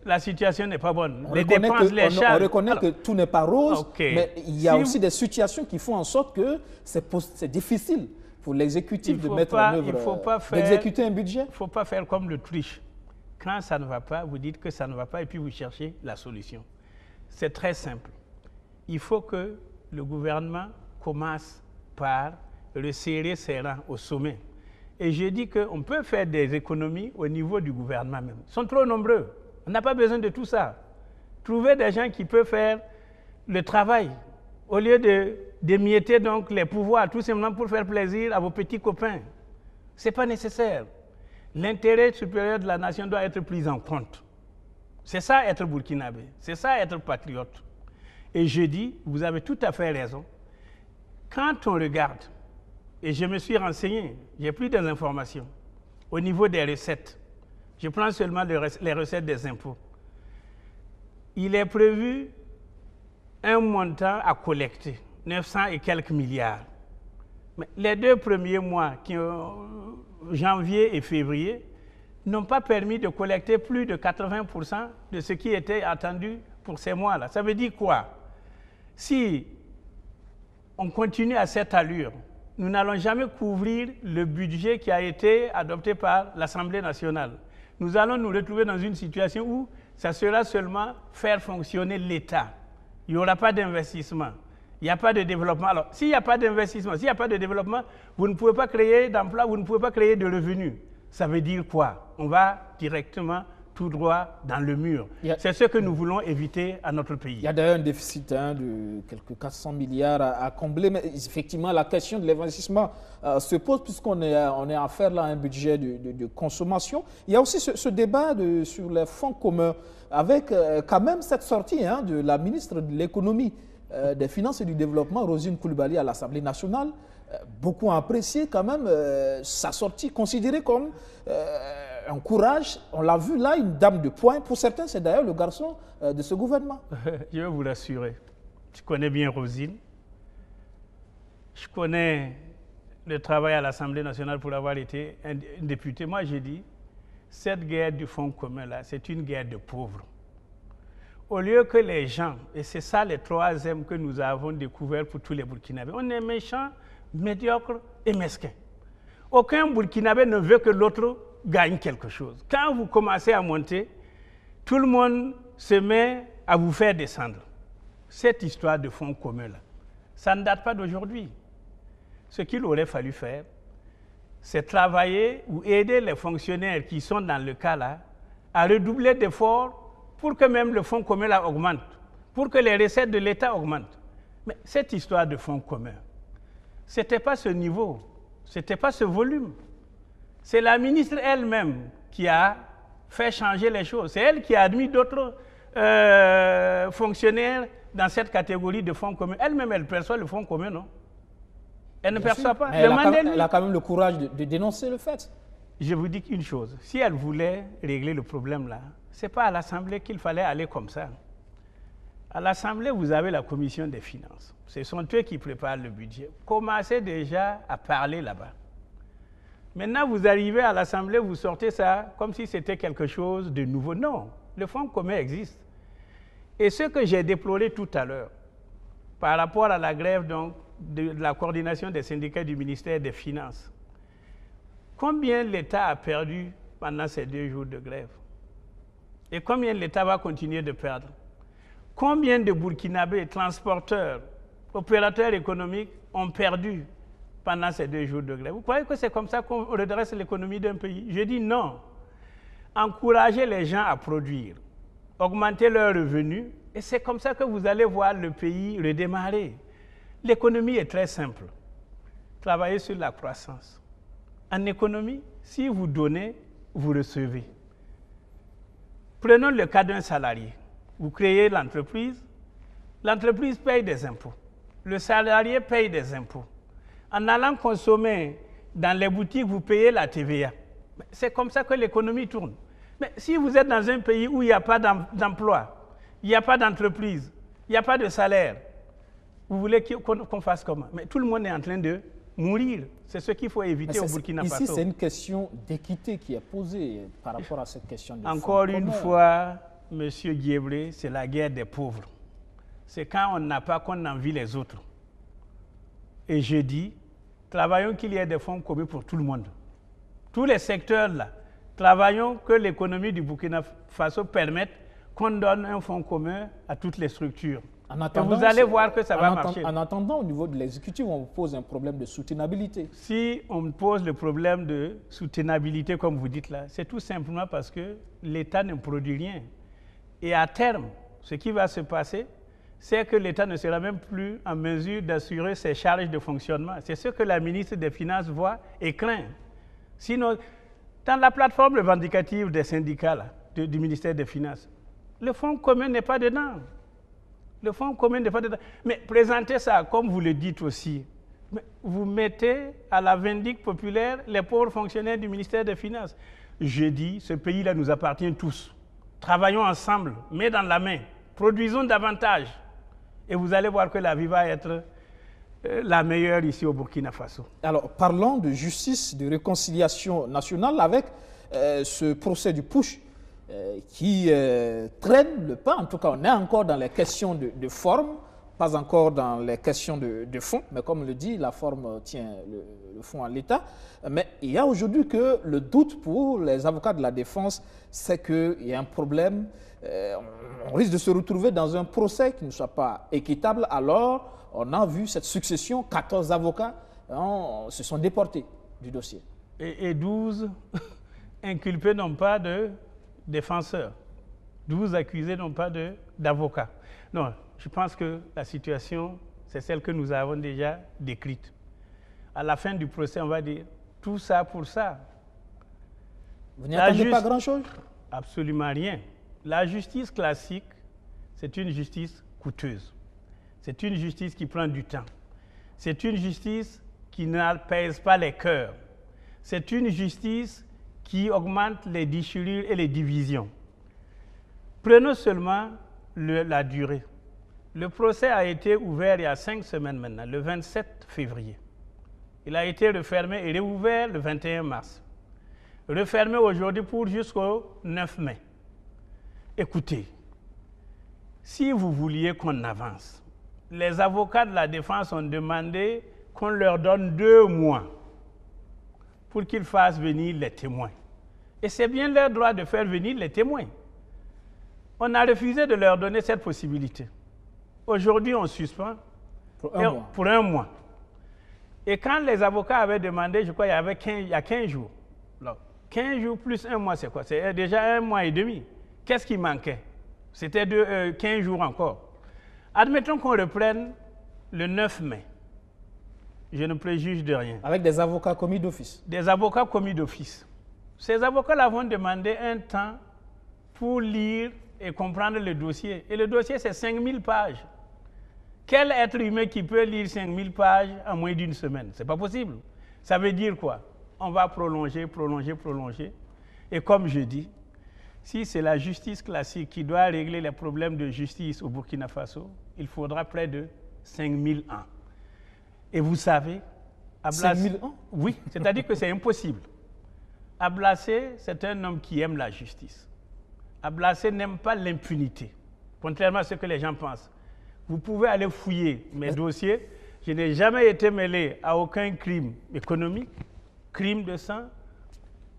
la situation n'est pas bonne. Les dépenses, les charges... On reconnaît que tout n'est pas rose, mais il y a aussi des situations qui font en sorte que c'est difficile pour l'exécutif de mettre en œuvre, d'exécuter un budget. Il ne faut pas faire comme le triche. Quand ça ne va pas, vous dites que ça ne va pas et puis vous cherchez la solution. C'est très simple. Il faut que le gouvernement commence par resserrer ses rangs au sommet. Et j'ai dit qu'on peut faire des économies au niveau du gouvernement même. Ils sont trop nombreux. On n'a pas besoin de tout ça. Trouvez des gens qui peuvent faire le travail au lieu d'émietter donc les pouvoirs, tout simplement pour faire plaisir à vos petits copains. Ce n'est pas nécessaire. L'intérêt supérieur de la nation doit être pris en compte. C'est ça être burkinabé, c'est ça être patriote. Et je dis, vous avez tout à fait raison, quand on regarde, et je me suis renseigné, j'ai plus des informations, au niveau des recettes, je prends seulement les recettes des impôts, il est prévu un montant à collecter, 900 et quelques milliards. Mais les 2 premiers mois, janvier et février, n'ont pas permis de collecter plus de 80% de ce qui était attendu pour ces mois-là. Ça veut dire quoi? Si on continue à cette allure, nous n'allons jamais couvrir le budget qui a été adopté par l'Assemblée nationale. Nous allons nous retrouver dans une situation où ça sera seulement faire fonctionner l'État. Il n'y aura pas d'investissement. Il n'y a pas de développement. Alors, s'il n'y a pas d'investissement, s'il n'y a pas de développement, vous ne pouvez pas créer d'emplois, vous ne pouvez pas créer de revenus. Ça veut dire quoi? On va directement tout droit dans le mur. C'est ce que nous voulons éviter à notre pays. Il y a d'ailleurs un déficit de quelques 400 milliards à combler, mais effectivement la question de l'investissement se pose puisqu'on est à faire là un budget de consommation. Il y a aussi ce débat sur les fonds communs avec quand même cette sortie de la ministre de l'économie, des finances et du développement, Roselyne Coulibaly, à l'Assemblée nationale. Beaucoup ont apprécié quand même sa sortie, considérée comme un courage. On l'a vu là, une dame de poing. Pour certains, c'est d'ailleurs le garçon de ce gouvernement. Je vais vous rassurer. Je connais bien Roselyne. Je connais le travail à l'Assemblée nationale pour avoir été un député. Moi, j'ai dit, cette guerre du fonds commun là, c'est une guerre de pauvres. Au lieu que les gens, et c'est ça les 3 M que nous avons découvert pour tous les Burkinabés, on est méchants, médiocres et mesquins. Aucun Burkinabé ne veut que l'autre gagne quelque chose. Quand vous commencez à monter, tout le monde se met à vous faire descendre. Cette histoire de fonds communs là, ça ne date pas d'aujourd'hui. Ce qu'il aurait fallu faire, c'est travailler ou aider les fonctionnaires qui sont dans le cas là à redoubler d'efforts pour que même le fonds commun là augmente, pour que les recettes de l'État augmentent. Mais cette histoire de fonds communs, ce n'était pas ce niveau, ce n'était pas ce volume. C'est la ministre elle-même qui a fait changer les choses. C'est elle qui a admis d'autres fonctionnaires dans cette catégorie de fonds communs. Elle-même, elle perçoit le fonds commun, non? Elle ne perçoit pas. Elle a quand même le courage de dénoncer le fait. Je vous dis une chose, si elle voulait régler le problème là, ce n'est pas à l'Assemblée qu'il fallait aller comme ça. À l'Assemblée, vous avez la commission des finances. Ce sont eux qui préparent le budget. Commencez déjà à parler là-bas. Maintenant, vous arrivez à l'Assemblée, vous sortez ça comme si c'était quelque chose de nouveau. Non, le fonds commun existe. Et ce que j'ai déploré tout à l'heure, par rapport à la grève donc, de la coordination des syndicats du ministère des Finances, combien l'État a perdu pendant ces 2 jours de grève? Et combien l'État va continuer de perdre? Combien de Burkinabés, transporteurs, opérateurs économiques ont perdu pendant ces 2 jours de grève? Vous croyez que c'est comme ça qu'on redresse l'économie d'un pays? Je dis non. Encouragez les gens à produire, augmenter leurs revenus, et c'est comme ça que vous allez voir le pays redémarrer. L'économie est très simple. Travaillez sur la croissance. En économie, si vous donnez, vous recevez. Prenons le cas d'un salarié. Vous créez l'entreprise paye des impôts. Le salarié paye des impôts. En allant consommer dans les boutiques, vous payez la TVA. C'est comme ça que l'économie tourne. Mais si vous êtes dans un pays où il n'y a pas d'emploi, il n'y a pas d'entreprise, il n'y a pas de salaire, vous voulez qu'on fasse comment? Mais tout le monde est en train de mourir. C'est ce qu'il faut éviter au Burkina Faso. Ici, c'est une question d'équité qui est posée par rapport à cette question de Encore une fois, M. Guébré, c'est la guerre des pauvres. C'est quand on n'a pas qu'on envie les autres. Et je dis, travaillons qu'il y ait des fonds communs pour tout le monde. Tous les secteurs là, travaillons que l'économie du Burkina Faso permette qu'on donne un fonds commun à toutes les structures. Et vous allez voir que ça va marcher. En attendant, au niveau de l'exécutif, on vous pose un problème de soutenabilité. Si on me pose le problème de soutenabilité, comme vous dites là, c'est tout simplement parce que l'État ne produit rien. Et à terme, ce qui va se passer, c'est que l'État ne sera même plus en mesure d'assurer ses charges de fonctionnement. C'est ce que la ministre des Finances voit et craint. Sinon, dans la plateforme revendicative des syndicats là, du ministère des Finances, le fonds commun n'est pas dedans. Le fonds commun n'est pas dedans. Mais présentez ça, comme vous le dites aussi. Vous mettez à la vindicte populaire les pauvres fonctionnaires du ministère des Finances. Je dis, ce pays-là nous appartient tous. Travaillons ensemble, main dans la main. Produisons davantage. Et vous allez voir que la vie va être la meilleure ici au Burkina Faso. Alors, parlons de justice, de réconciliation nationale avec ce procès du Push qui traîne le pas. En tout cas, on est encore dans les questions de forme, pas encore dans les questions de fond. Mais comme le dit, la forme tient le fond en l'état. Mais il y a aujourd'hui que le doute pour les avocats de la défense, c'est qu'il y a un problème. On risque de se retrouver dans un procès qui ne soit pas équitable. Alors, on a vu cette succession, 14 avocats se sont déportés du dossier. Et 12 inculpés n'ont pas de défenseurs. 12 accusés n'ont pas d'avocats. Non, je pense que la situation, c'est celle que nous avons déjà décrite. À la fin du procès, on va dire tout ça pour ça. Vous n'y attendez pas grand-chose? Absolument rien. La justice classique, c'est une justice coûteuse. C'est une justice qui prend du temps. C'est une justice qui n'apaise pas les cœurs. C'est une justice qui augmente les déchirures et les divisions. Prenons seulement la durée. Le procès a été ouvert il y a 5 semaines maintenant, le 27 février. Il a été refermé et réouvert le 21 mars. Refermé aujourd'hui pour jusqu'au 9 mai. Écoutez, si vous vouliez qu'on avance, les avocats de la défense ont demandé qu'on leur donne 2 mois pour qu'ils fassent venir les témoins. Et c'est bien leur droit de faire venir les témoins. On a refusé de leur donner cette possibilité. Aujourd'hui, on suspend pour un mois. Et quand les avocats avaient demandé, je crois il y a 15 jours, alors, 15 jours plus un mois, c'est quoi? C'est déjà 1 mois et demi. Qu'est-ce qui manquait? C'était 15 jours encore. Admettons qu'on reprenne le 9 mai. Je ne préjuge de rien. Avec des avocats commis d'office. Des avocats commis d'office. Ces avocats-là vont demander un temps pour lire et comprendre le dossier. Et le dossier, c'est 5000 pages. Quel être humain qui peut lire 5000 pages en moins d'une semaine? Ce n'est pas possible. Ça veut dire quoi? On va prolonger. Et comme je dis, si c'est la justice classique qui doit régler les problèmes de justice au Burkina Faso, il faudra près de 5000 ans. Et vous savez, 5000 ans? Oui, c'est-à-dire que c'est impossible. Ablassé, c'est un homme qui aime la justice. Ablassé n'aime pas l'impunité, contrairement à ce que les gens pensent. Vous pouvez aller fouiller mes dossiers. Je n'ai jamais été mêlé à aucun crime économique, crime de sang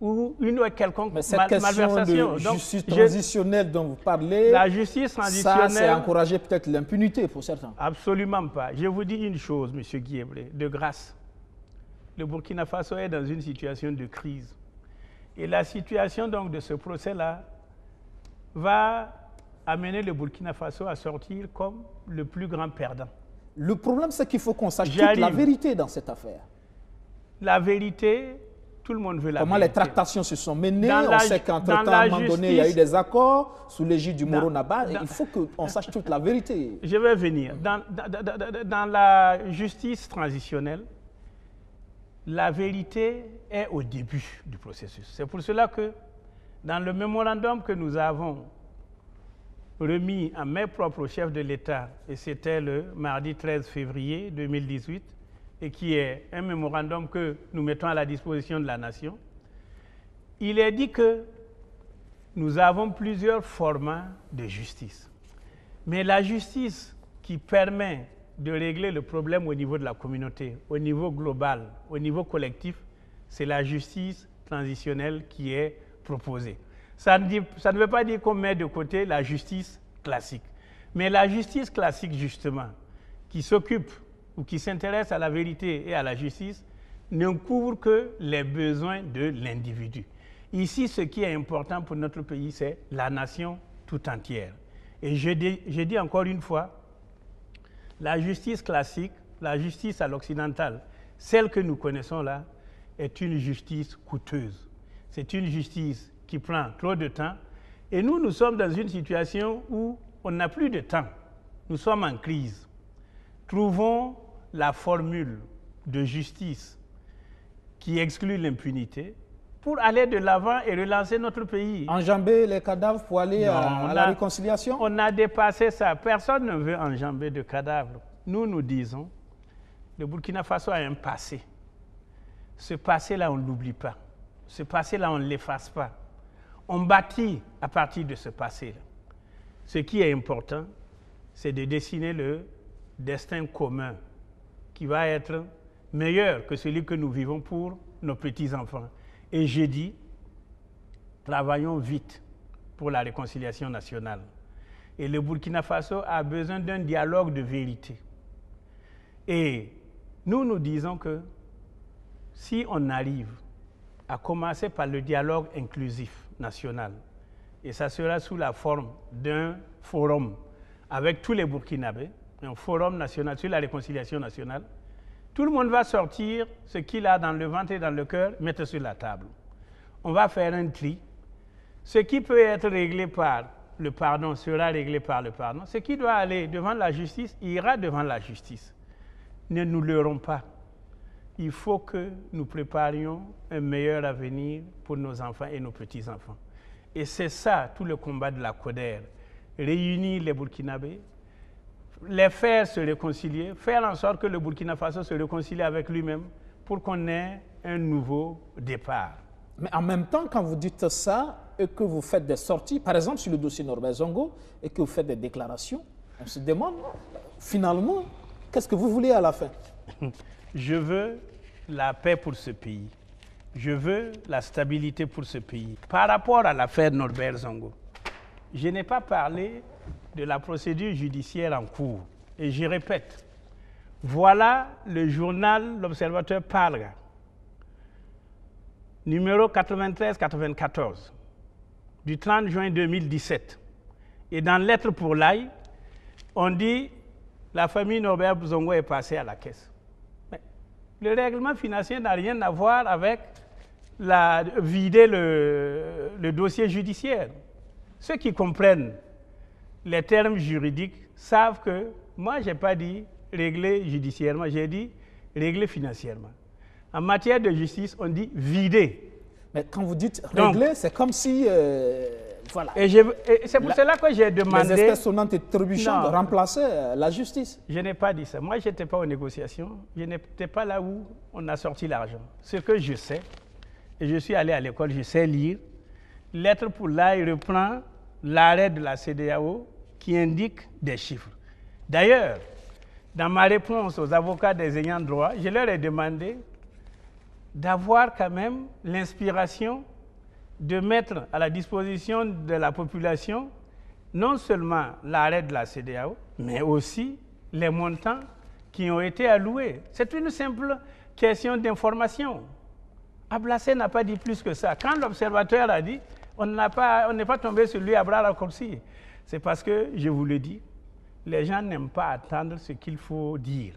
ou une quelconque malversation. Cette question de justice transitionnelle dont vous parlez, la justice transitionnelle, ça, c'est encourager peut-être l'impunité pour certains. Absolument pas. Je vous dis une chose, M. Guiebré, de grâce. Le Burkina Faso est dans une situation de crise. Et la situation donc de ce procès-là va amener le Burkina Faso à sortir comme le plus grand perdant. Le problème, c'est qu'il faut qu'on sache toute la vérité dans cette affaire. La vérité, tout le monde veut la vérité. Comment les tractations se sont menées, on sait qu'entre-temps, à un moment donné, il y a eu des accords sous l'égide du Moro Naba. Il faut qu'on sache toute la vérité. Je vais venir. Dans la justice transitionnelle, la vérité est au début du processus. C'est pour cela que dans le mémorandum que nous avons remis à mes propres chefs de l'État, et c'était le mardi 13 février 2018, et qui est un mémorandum que nous mettons à la disposition de la nation, il est dit que nous avons plusieurs formats de justice. Mais la justice qui permet de régler le problème au niveau de la communauté, au niveau global, au niveau collectif, c'est la justice transitionnelle qui est proposée. Ça ne veut pas dire qu'on met de côté la justice classique. Mais la justice classique, justement, qui s'occupe ou qui s'intéresse à la vérité et à la justice, ne couvre que les besoins de l'individu. Ici, ce qui est important pour notre pays, c'est la nation tout entière. Et je dis encore une fois, la justice classique, la justice à l'occidentale, celle que nous connaissons là, est une justice coûteuse. C'est une justice qui prend trop de temps. Et nous sommes dans une situation où on n'a plus de temps. Nous sommes en crise. Trouvons la formule de justice qui exclut l'impunité pour aller de l'avant et relancer notre pays. Enjamber les cadavres pour aller à la réconciliation? On a dépassé ça. Personne ne veut enjamber de cadavres. Nous disons, le Burkina Faso a un passé. Ce passé-là, on ne l'oublie pas. Ce passé-là, on ne l'efface pas. On bâtit à partir de ce passé-là. Ce qui est important, c'est de dessiner le destin commun qui va être meilleur que celui que nous vivons pour nos petits-enfants. Et j'ai dit, travaillons vite pour la réconciliation nationale. Et le Burkina Faso a besoin d'un dialogue de vérité. Et nous disons que si on arrive à commencer par le dialogue inclusif national, et ça sera sous la forme d'un forum avec tous les Burkinabés, un forum national sur la réconciliation nationale, tout le monde va sortir ce qu'il a dans le ventre et dans le cœur, mettre sur la table. On va faire un tri. Ce qui peut être réglé par le pardon sera réglé par le pardon. Ce qui doit aller devant la justice ira devant la justice. Ne nous leurrons pas. Il faut que nous préparions un meilleur avenir pour nos enfants et nos petits-enfants. Et c'est ça tout le combat de la CODER. Réunir les Burkinabés, les faire se réconcilier, faire en sorte que le Burkina Faso se réconcilie avec lui-même pour qu'on ait un nouveau départ. Mais en même temps, quand vous dites ça et que vous faites des sorties, par exemple sur le dossier Norbert Zongo, et que vous faites des déclarations, on se demande, finalement, qu'est-ce que vous voulez à la fin? Je veux la paix pour ce pays. Je veux la stabilité pour ce pays. Par rapport à l'affaire Norbert Zongo, je n'ai pas parlé de la procédure judiciaire en cours. Et je répète, voilà le journal L'Observateur Parle, numéro 93-94, du 30 juin 2017. Et dans Lettre pour l'Aïe, on dit la famille Norbert Zongo est passée à la caisse. Mais le règlement financier n'a rien à voir avec vider le dossier judiciaire. Ceux qui comprennent les termes juridiques savent que moi, je n'ai pas dit régler judiciairement, j'ai dit régler financièrement. En matière de justice, on dit vider. Mais quand vous dites régler, c'est comme si... voilà. Et c'est pour cela que j'ai demandé... Les espèces sonnantes et trébuchantes remplaçaient la justice. Je n'ai pas dit ça. Moi, je n'étais pas aux négociations. Je n'étais pas là où on a sorti l'argent. Ce que je sais, et je suis allé à l'école, je sais lire, Lettre pour l'Aïe reprend l'arrêt de la CEDEAO qui indique des chiffres. D'ailleurs, dans ma réponse aux avocats des ayants droit, je leur ai demandé d'avoir quand même l'inspiration de mettre à la disposition de la population non seulement l'arrêt de la CEDEAO, mais aussi les montants qui ont été alloués. C'est une simple question d'information. Ablacé n'a pas dit plus que ça. Quand l'observateur a dit, on n'est pas tombé sur lui à bras raccourcis. C'est parce que, je vous le dis, les gens n'aiment pas attendre ce qu'il faut dire.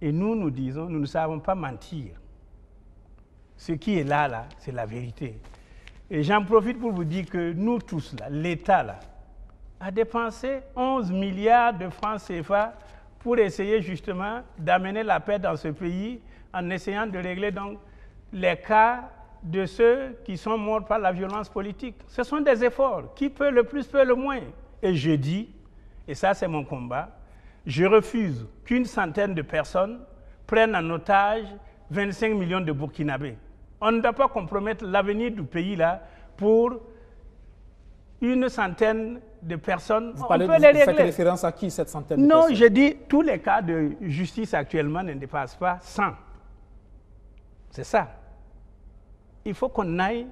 Et nous disons, nous ne savons pas mentir. Ce qui est là, c'est la vérité. Et j'en profite pour vous dire que nous tous, là, l'État, là, a dépensé 11 milliards de francs CFA pour essayer justement d'amener la paix dans ce pays en essayant de régler donc les cas de ceux qui sont morts par la violence politique. Ce sont des efforts. Qui peut le plus, peut le moins. Et je dis, et ça c'est mon combat, je refuse qu'une centaine de personnes prennent en otage 25 millions de Burkinabés. On ne doit pas compromettre l'avenir du pays là pour une centaine de personnes. Vous faites référence à qui, cette centaine de personnes? Non, je dis tous les cas de justice actuellement ne dépassent pas 100. C'est ça. Il faut qu'on aille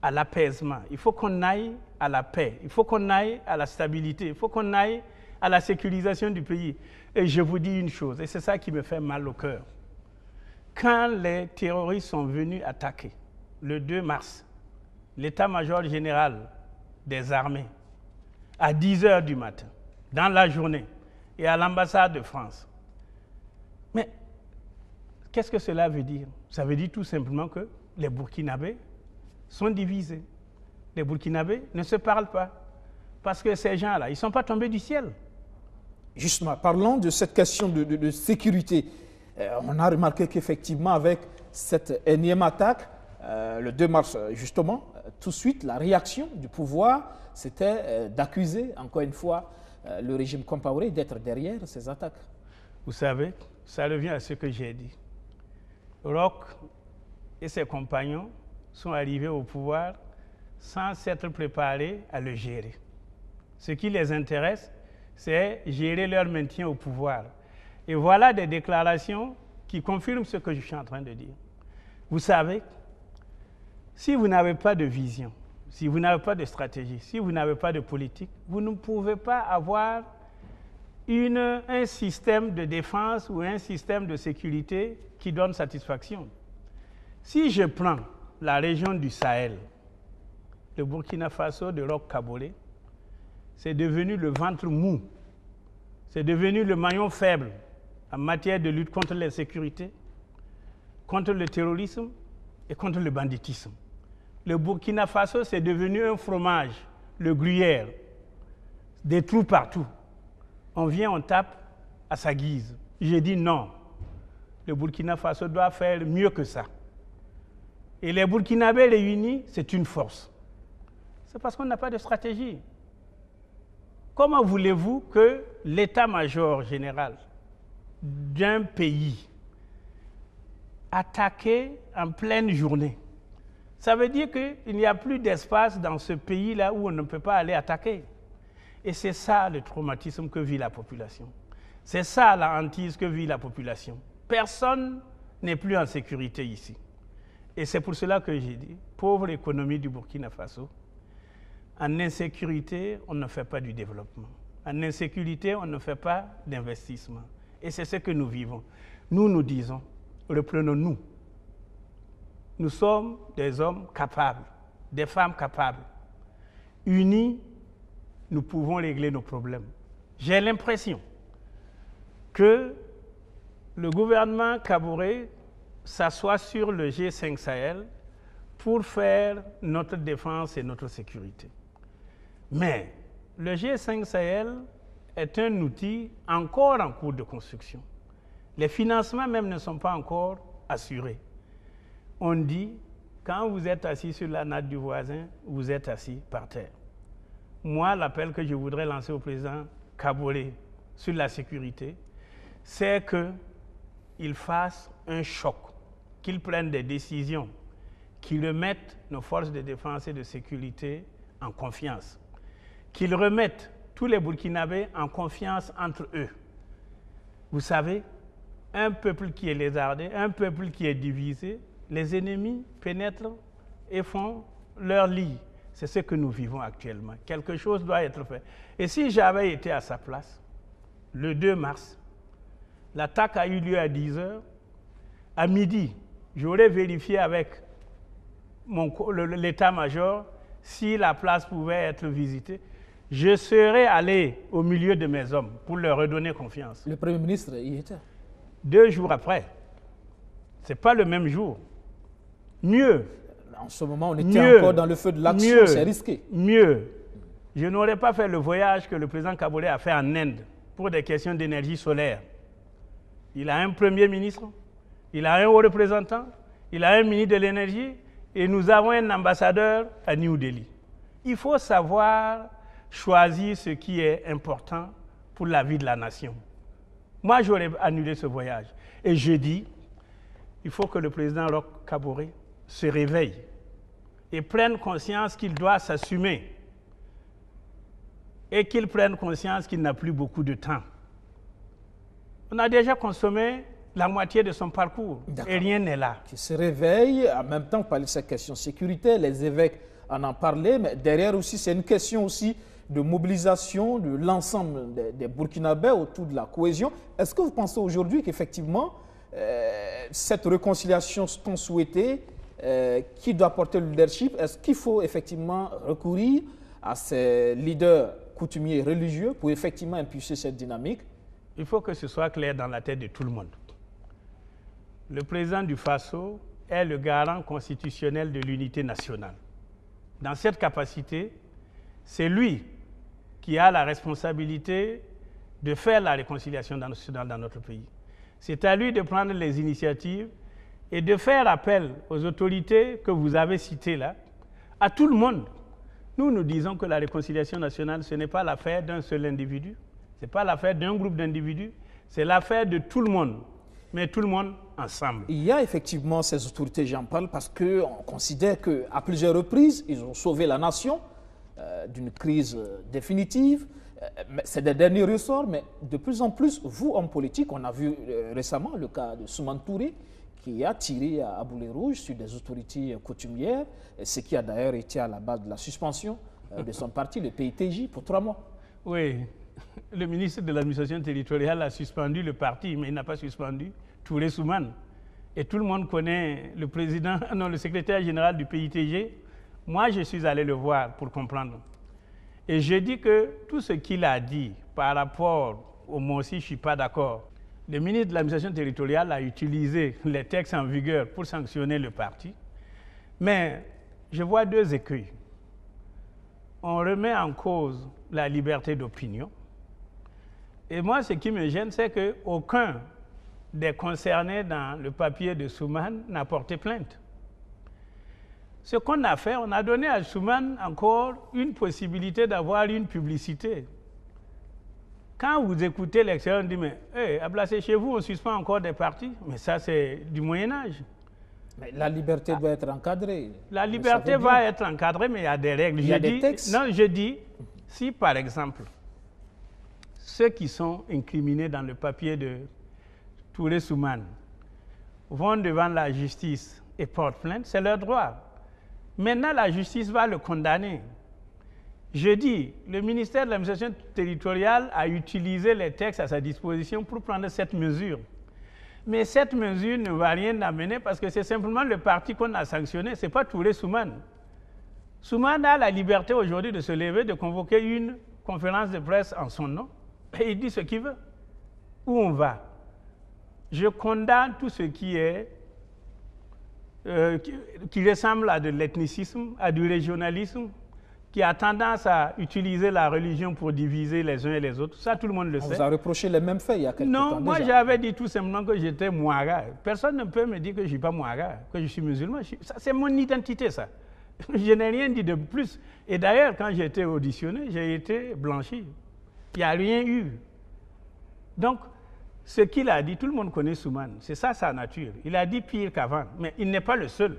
à l'apaisement, il faut qu'on aille à la paix, il faut qu'on aille à la stabilité, il faut qu'on aille à la sécurisation du pays. Et je vous dis une chose, et c'est ça qui me fait mal au cœur. Quand les terroristes sont venus attaquer, le 2 mars, l'état-major général des armées, à 10 h du matin, dans la journée, et à l'ambassade de France. Mais qu'est-ce que cela veut dire? Ça veut dire tout simplement que les Burkinabés sont divisés. Les Burkinabés ne se parlent pas. Parce que ces gens-là, ils ne sont pas tombés du ciel. Justement, parlons de cette question de sécurité. On a remarqué qu'effectivement, avec cette énième attaque, le 2 mars, justement, tout de suite, la réaction du pouvoir, c'était d'accuser, encore une fois, le régime Compaoré d'être derrière ces attaques. Vous savez, ça revient à ce que j'ai dit. Roch et ses compagnons sont arrivés au pouvoir sans s'être préparés à le gérer. Ce qui les intéresse, c'est gérer leur maintien au pouvoir. Et voilà des déclarations qui confirment ce que je suis en train de dire. Vous savez, si vous n'avez pas de vision, si vous n'avez pas de stratégie, si vous n'avez pas de politique, vous ne pouvez pas avoir un système de défense ou un système de sécurité qui donne satisfaction. Si je prends la région du Sahel, le Burkina Faso de Roch Kaboré, c'est devenu le ventre mou, c'est devenu le maillon faible en matière de lutte contre l'insécurité, contre le terrorisme et contre le banditisme. Le Burkina Faso, c'est devenu un fromage, le gruyère, des trous partout. On vient, on tape à sa guise. J'ai dit non, le Burkina Faso doit faire mieux que ça. Et les Burkinabés réunis, c'est une force. C'est parce qu'on n'a pas de stratégie. Comment voulez-vous que l'état-major général d'un pays attaqué en pleine journée, ça veut dire qu'il n'y a plus d'espace dans ce pays-là où on ne peut pas aller attaquer. Et c'est ça le traumatisme que vit la population. C'est ça la hantise que vit la population. Personne n'est plus en sécurité ici. Et c'est pour cela que j'ai dit, pauvre économie du Burkina Faso, en insécurité, on ne fait pas du développement. En insécurité, on ne fait pas d'investissement. Et c'est ce que nous vivons. Nous, nous disons, reprenons-nous. Nous sommes des hommes capables, des femmes capables. Unis, nous pouvons régler nos problèmes. J'ai l'impression que le gouvernement Kaboré s'assoit sur le G5 Sahel pour faire notre défense et notre sécurité. Mais le G5 Sahel est un outil encore en cours de construction. Les financements même ne sont pas encore assurés. On dit, quand vous êtes assis sur la natte du voisin, vous êtes assis par terre. Moi, l'appel que je voudrais lancer au président Kaboré sur la sécurité, c'est qu'il fasse un choc, qu'il prenne des décisions, qu'il remette nos forces de défense et de sécurité en confiance, qu'il remette tous les Burkinabés en confiance entre eux. Vous savez, un peuple qui est lézardé, un peuple qui est divisé, les ennemis pénètrent et font leur lit. C'est ce que nous vivons actuellement. Quelque chose doit être fait. Et si j'avais été à sa place, le 2 mars, l'attaque a eu lieu à 10 h. À midi, j'aurais vérifié avec l'état-major si la place pouvait être visitée. Je serais allé au milieu de mes hommes pour leur redonner confiance. Le Premier ministre y était. 2 jours après. Ce n'est pas le même jour. Mieux. En ce moment, on était encore dans le feu de l'action, c'est risqué. Mieux. Je n'aurais pas fait le voyage que le président Kaboré a fait en Inde pour des questions d'énergie solaire. Il a un Premier ministre, il a un haut représentant, il a un ministre de l'énergie et nous avons un ambassadeur à New Delhi. Il faut savoir choisir ce qui est important pour la vie de la nation. Moi, j'aurais annulé ce voyage. Et je dis, il faut que le président Roch Kaboré se réveille et prenne conscience qu'il doit s'assumer et qu'il prenne conscience qu'il n'a plus beaucoup de temps. On a déjà consommé la moitié de son parcours et rien n'est là. Qui se réveille, en même temps, parler de ces questions sécuritaires, les évêques en parlaient, mais derrière aussi, c'est une question aussi de mobilisation de l'ensemble des Burkinabés autour de la cohésion. Est-ce que vous pensez aujourd'hui qu'effectivement, cette réconciliation tant souhaitée, qui doit porter le leadership, est-ce qu'il faut effectivement recourir à ces leaders coutumiers et religieux pour effectivement impulser cette dynamique? Il faut que ce soit clair dans la tête de tout le monde. Le président du Faso est le garant constitutionnel de l'unité nationale. Dans cette capacité, c'est lui qui a la responsabilité de faire la réconciliation nationale dans notre pays. C'est à lui de prendre les initiatives et de faire appel aux autorités que vous avez citées là, à tout le monde. Nous disons que la réconciliation nationale, ce n'est pas l'affaire d'un seul individu, ce n'est pas l'affaire d'un groupe d'individus, c'est l'affaire de tout le monde, mais tout le monde ensemble. Il y a effectivement ces autorités, j'en parle, parce qu'on considère qu'à plusieurs reprises, ils ont sauvé la nation d'une crise définitive. C'est des derniers ressorts, mais de plus en plus, vous, hommes politiques, on a vu récemment le cas de Soumane Touré, qui a tiré à boulet rouge sur des autorités coutumières, ce qui a d'ailleurs été à la base de la suspension de son parti, le PITJ, pour 3 mois. Oui, le ministre de l'administration territoriale a suspendu le parti, mais il n'a pas suspendu Touré Soumane. Et tout le monde connaît le président, non, le secrétaire général du PITG. Moi, je suis allé le voir pour comprendre. Et je dis que tout ce qu'il a dit par rapport au moi aussi, je ne suis pas d'accord. Le ministre de l'administration territoriale a utilisé les textes en vigueur pour sanctionner le parti. Mais je vois 2 écueils. On remet en cause la liberté d'opinion. Et moi, ce qui me gêne, c'est qu'aucun des concernés dans le papier de Soumane n'a porté plainte. Ce qu'on a fait, on a donné à Soumane encore une possibilité d'avoir une publicité. Quand vous écoutez l'extérieur, on dit, mais hey, Ablassé, chez vous, on suspend encore des partis. Mais ça, c'est du Moyen-Âge. Mais la liberté doit être encadrée. La liberté va être encadrée, mais il y a des règles. Il y a des textes. Non, je dis, si par exemple, ceux qui sont incriminés dans le papier de Touré Soumane vont devant la justice et portent plainte, c'est leur droit. Maintenant, la justice va le condamner. Je dis, le ministère de l'administration territoriale a utilisé les textes à sa disposition pour prendre cette mesure. Mais cette mesure ne va rien amener parce que c'est simplement le parti qu'on a sanctionné, ce n'est pas Touré Soumane. Soumane a la liberté aujourd'hui de se lever, de convoquer une conférence de presse en son nom, et il dit ce qu'il veut. Où on va? Je condamne tout ce qui est qui ressemble à de l'ethnicisme, à du régionalisme, qui a tendance à utiliser la religion pour diviser les uns et les autres. Ça, tout le monde le sait. On vous a reproché les mêmes faits il y a quelques temps déjà. Non, moi j'avais dit tout simplement que j'étais Mouara. Personne ne peut me dire que je ne suis pas Mouara, que je suis musulman. C'est mon identité, ça. Je n'ai rien dit de plus. Et d'ailleurs, quand j'ai été auditionné, j'ai été blanchi. Il n'y a rien eu. Donc, ce qu'il a dit, tout le monde connaît Soumane. C'est ça sa nature. Il a dit pire qu'avant, mais il n'est pas le seul.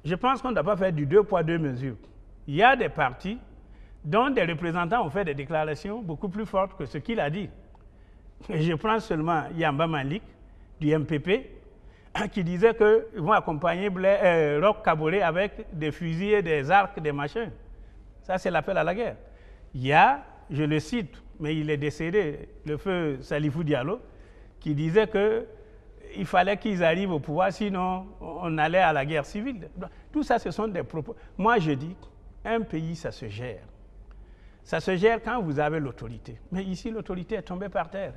Je pense qu'on ne doit pas faire du 2 poids 2 mesures. Il y a des partis dont des représentants ont fait des déclarations beaucoup plus fortes que ce qu'il a dit. Et je prends seulement Yamba Malik du MPP qui disait qu'ils vont accompagner Roch Kaboré avec des fusils et des arcs, des machins. Ça, c'est l'appel à la guerre. Il y a, je le cite, mais il est décédé, le feu Salifou Diallo, qui disait qu'il fallait qu'ils arrivent au pouvoir, sinon on allait à la guerre civile. Tout ça, ce sont des propos. Moi, je dis, un pays, ça se gère. Ça se gère quand vous avez l'autorité. Mais ici, l'autorité est tombée par terre,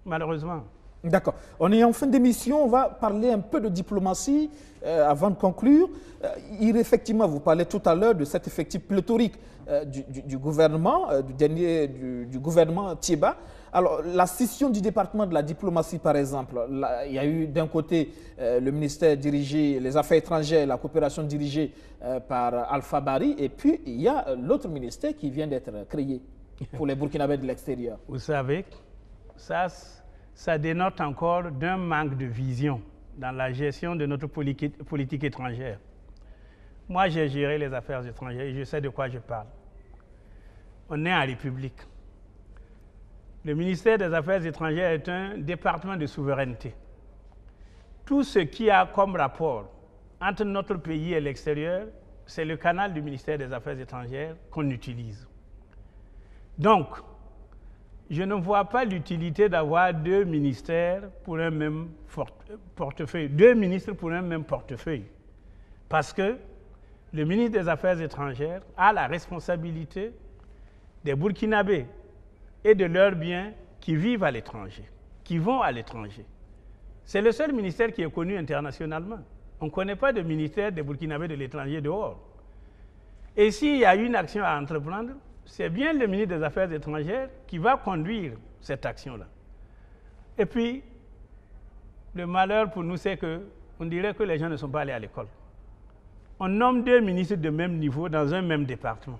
malheureusement. D'accord. On est en fin d'émission, on va parler un peu de diplomatie avant de conclure. Effectivement, vous parlez tout à l'heure de cet effectif pléthorique du gouvernement, du gouvernement Thiéba. Alors, la scission du département de la diplomatie, par exemple, là, il y a eu d'un côté le ministère dirigé, les affaires étrangères, la coopération dirigée par Alpha Bari, et puis il y a l'autre ministère qui vient d'être créé pour les Burkinabés de l'extérieur. Vous savez, ça dénote encore d'un manque de vision dans la gestion de notre politique étrangère. Moi, j'ai géré les affaires étrangères et je sais de quoi je parle. On est en République. Le ministère des Affaires étrangères est un département de souveraineté. Tout ce qui a comme rapport entre notre pays et l'extérieur, c'est le canal du ministère des Affaires étrangères qu'on utilise. Donc, je ne vois pas l'utilité d'avoir deux ministères pour un même portefeuille, deux ministres pour un même portefeuille. Parce que le ministre des Affaires étrangères a la responsabilité des Burkinabés et de leurs biens qui vivent à l'étranger, qui vont à l'étranger. C'est le seul ministère qui est connu internationalement. On ne connaît pas de ministère des Burkinabés de l'étranger dehors. Et s'il y a une action à entreprendre, c'est bien le ministre des Affaires étrangères qui va conduire cette action-là. Et puis, le malheur pour nous, c'est qu'on dirait que les gens ne sont pas allés à l'école. On nomme deux ministres de même niveau dans un même département.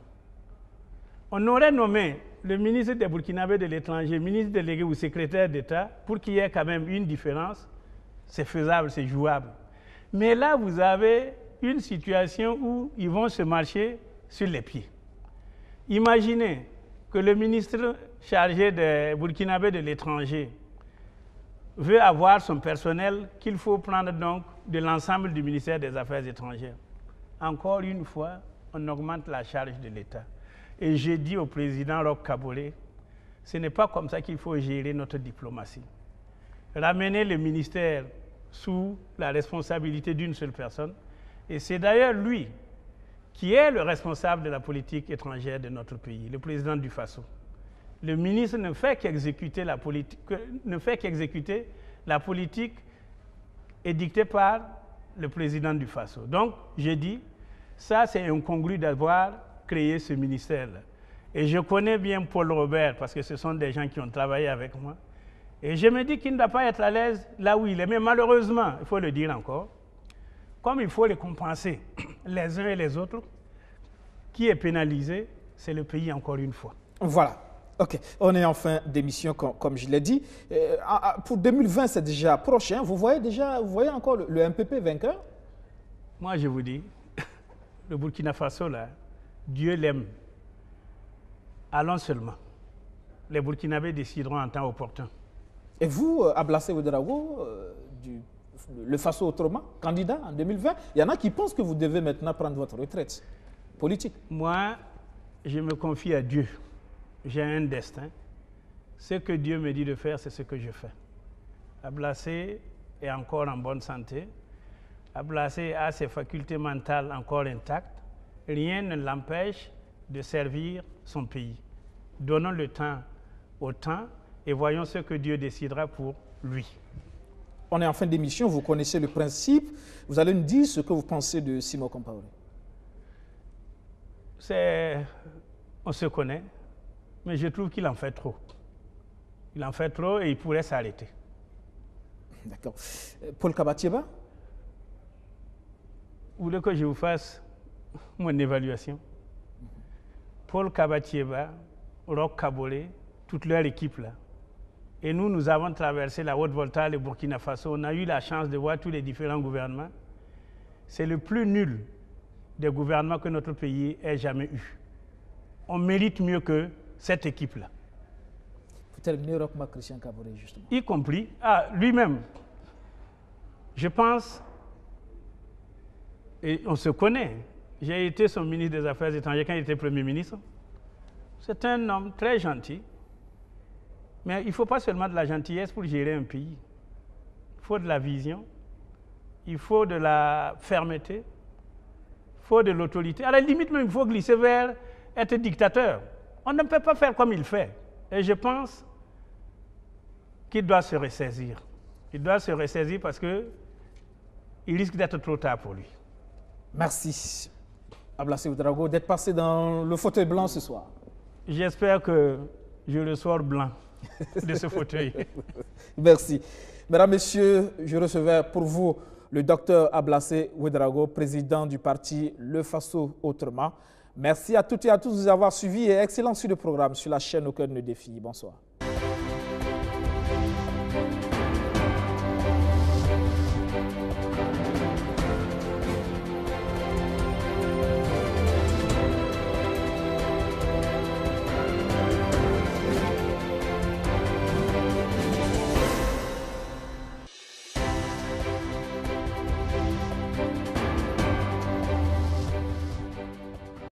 On aurait nommé le ministre des Burkinabés de l'étranger, ministre délégué ou secrétaire d'État, pour qu'il y ait quand même une différence. C'est faisable, c'est jouable. Mais là, vous avez une situation où ils vont se marcher sur les pieds. Imaginez que le ministre chargé des Burkinabés de l'étranger veut avoir son personnel qu'il faut prendre donc de l'ensemble du ministère des Affaires étrangères. Encore une fois, on augmente la charge de l'État. Et j'ai dit au président Roch Kaboré, ce n'est pas comme ça qu'il faut gérer notre diplomatie. Ramener le ministère sous la responsabilité d'une seule personne, et c'est d'ailleurs lui qui est le responsable de la politique étrangère de notre pays, le président du Faso. Le ministre ne fait qu'exécuter la politique édictée par le président du Faso. Donc, j'ai dit, ça c'est incongru d'avoir créé ce ministère-là. Et je connais bien Paul Robert, parce que ce sont des gens qui ont travaillé avec moi. Et je me dis qu'il ne doit pas être à l'aise là où il est. Mais malheureusement, il faut le dire encore, comme il faut les compenser les uns et les autres, qui est pénalisé, c'est le pays encore une fois. Voilà. OK. On est en fin d'émission, comme je l'ai dit. Pour 2020, c'est déjà prochain. Vous voyez encore le MPP vainqueur? Moi, je vous dis, le Burkina Faso, là, Dieu l'aime. Allons seulement. Les Burkinabés décideront en temps opportun. Et vous, Ablassé Ouedraogo, le Faso autrement, candidat en 2020, il y en a qui pensent que vous devez maintenant prendre votre retraite politique. Moi, je me confie à Dieu. J'ai un destin. Ce que Dieu me dit de faire, c'est ce que je fais. Ablassé est encore en bonne santé. Ablassé a ses facultés mentales encore intactes. Rien ne l'empêche de servir son pays. Donnons le temps au temps et voyons ce que Dieu décidera pour lui. On est en fin d'émission, vous connaissez le principe. Vous allez nous dire ce que vous pensez de Simon Compaoré. On se connaît, mais je trouve qu'il en fait trop. Il en fait trop et il pourrait s'arrêter. D'accord. Paul Kabatieba? Vous voulez que je vous fasse mon évaluation? Paul Kabatieba, Roch Kaboré, toute leur équipe là. Et nous avons traversé la Haute-Volta, le Burkina Faso. On a eu la chance de voir tous les différents gouvernements. C'est le plus nul des gouvernements que notre pays ait jamais eu. On mérite mieux que cette équipe-là. Pour terminer, Rochma Christian Kaboré, justement. Y compris, lui-même. Je pense, et on se connaît, j'ai été son ministre des Affaires étrangères quand il était Premier ministre. C'est un homme très gentil. Mais il ne faut pas seulement de la gentillesse pour gérer un pays. Il faut de la vision, il faut de la fermeté, il faut de l'autorité. À la limite même, il faut glisser vers être dictateur. On ne peut pas faire comme il fait. Et je pense qu'il doit se ressaisir. Il doit se ressaisir parce qu'il risque d'être trop tard pour lui. Merci, Ablassé Ouedraogo, d'être passé dans le fauteuil blanc ce soir. J'espère que je le sors blanc de ce fauteuil. Merci. Mesdames, Messieurs, je recevais pour vous le docteur Ablassé Ouedraogo, président du parti Le Faso Autrement. Merci à toutes et à tous de nous avoir suivis et excellent sur le programme sur la chaîne Au Cœur de nos défis. Bonsoir.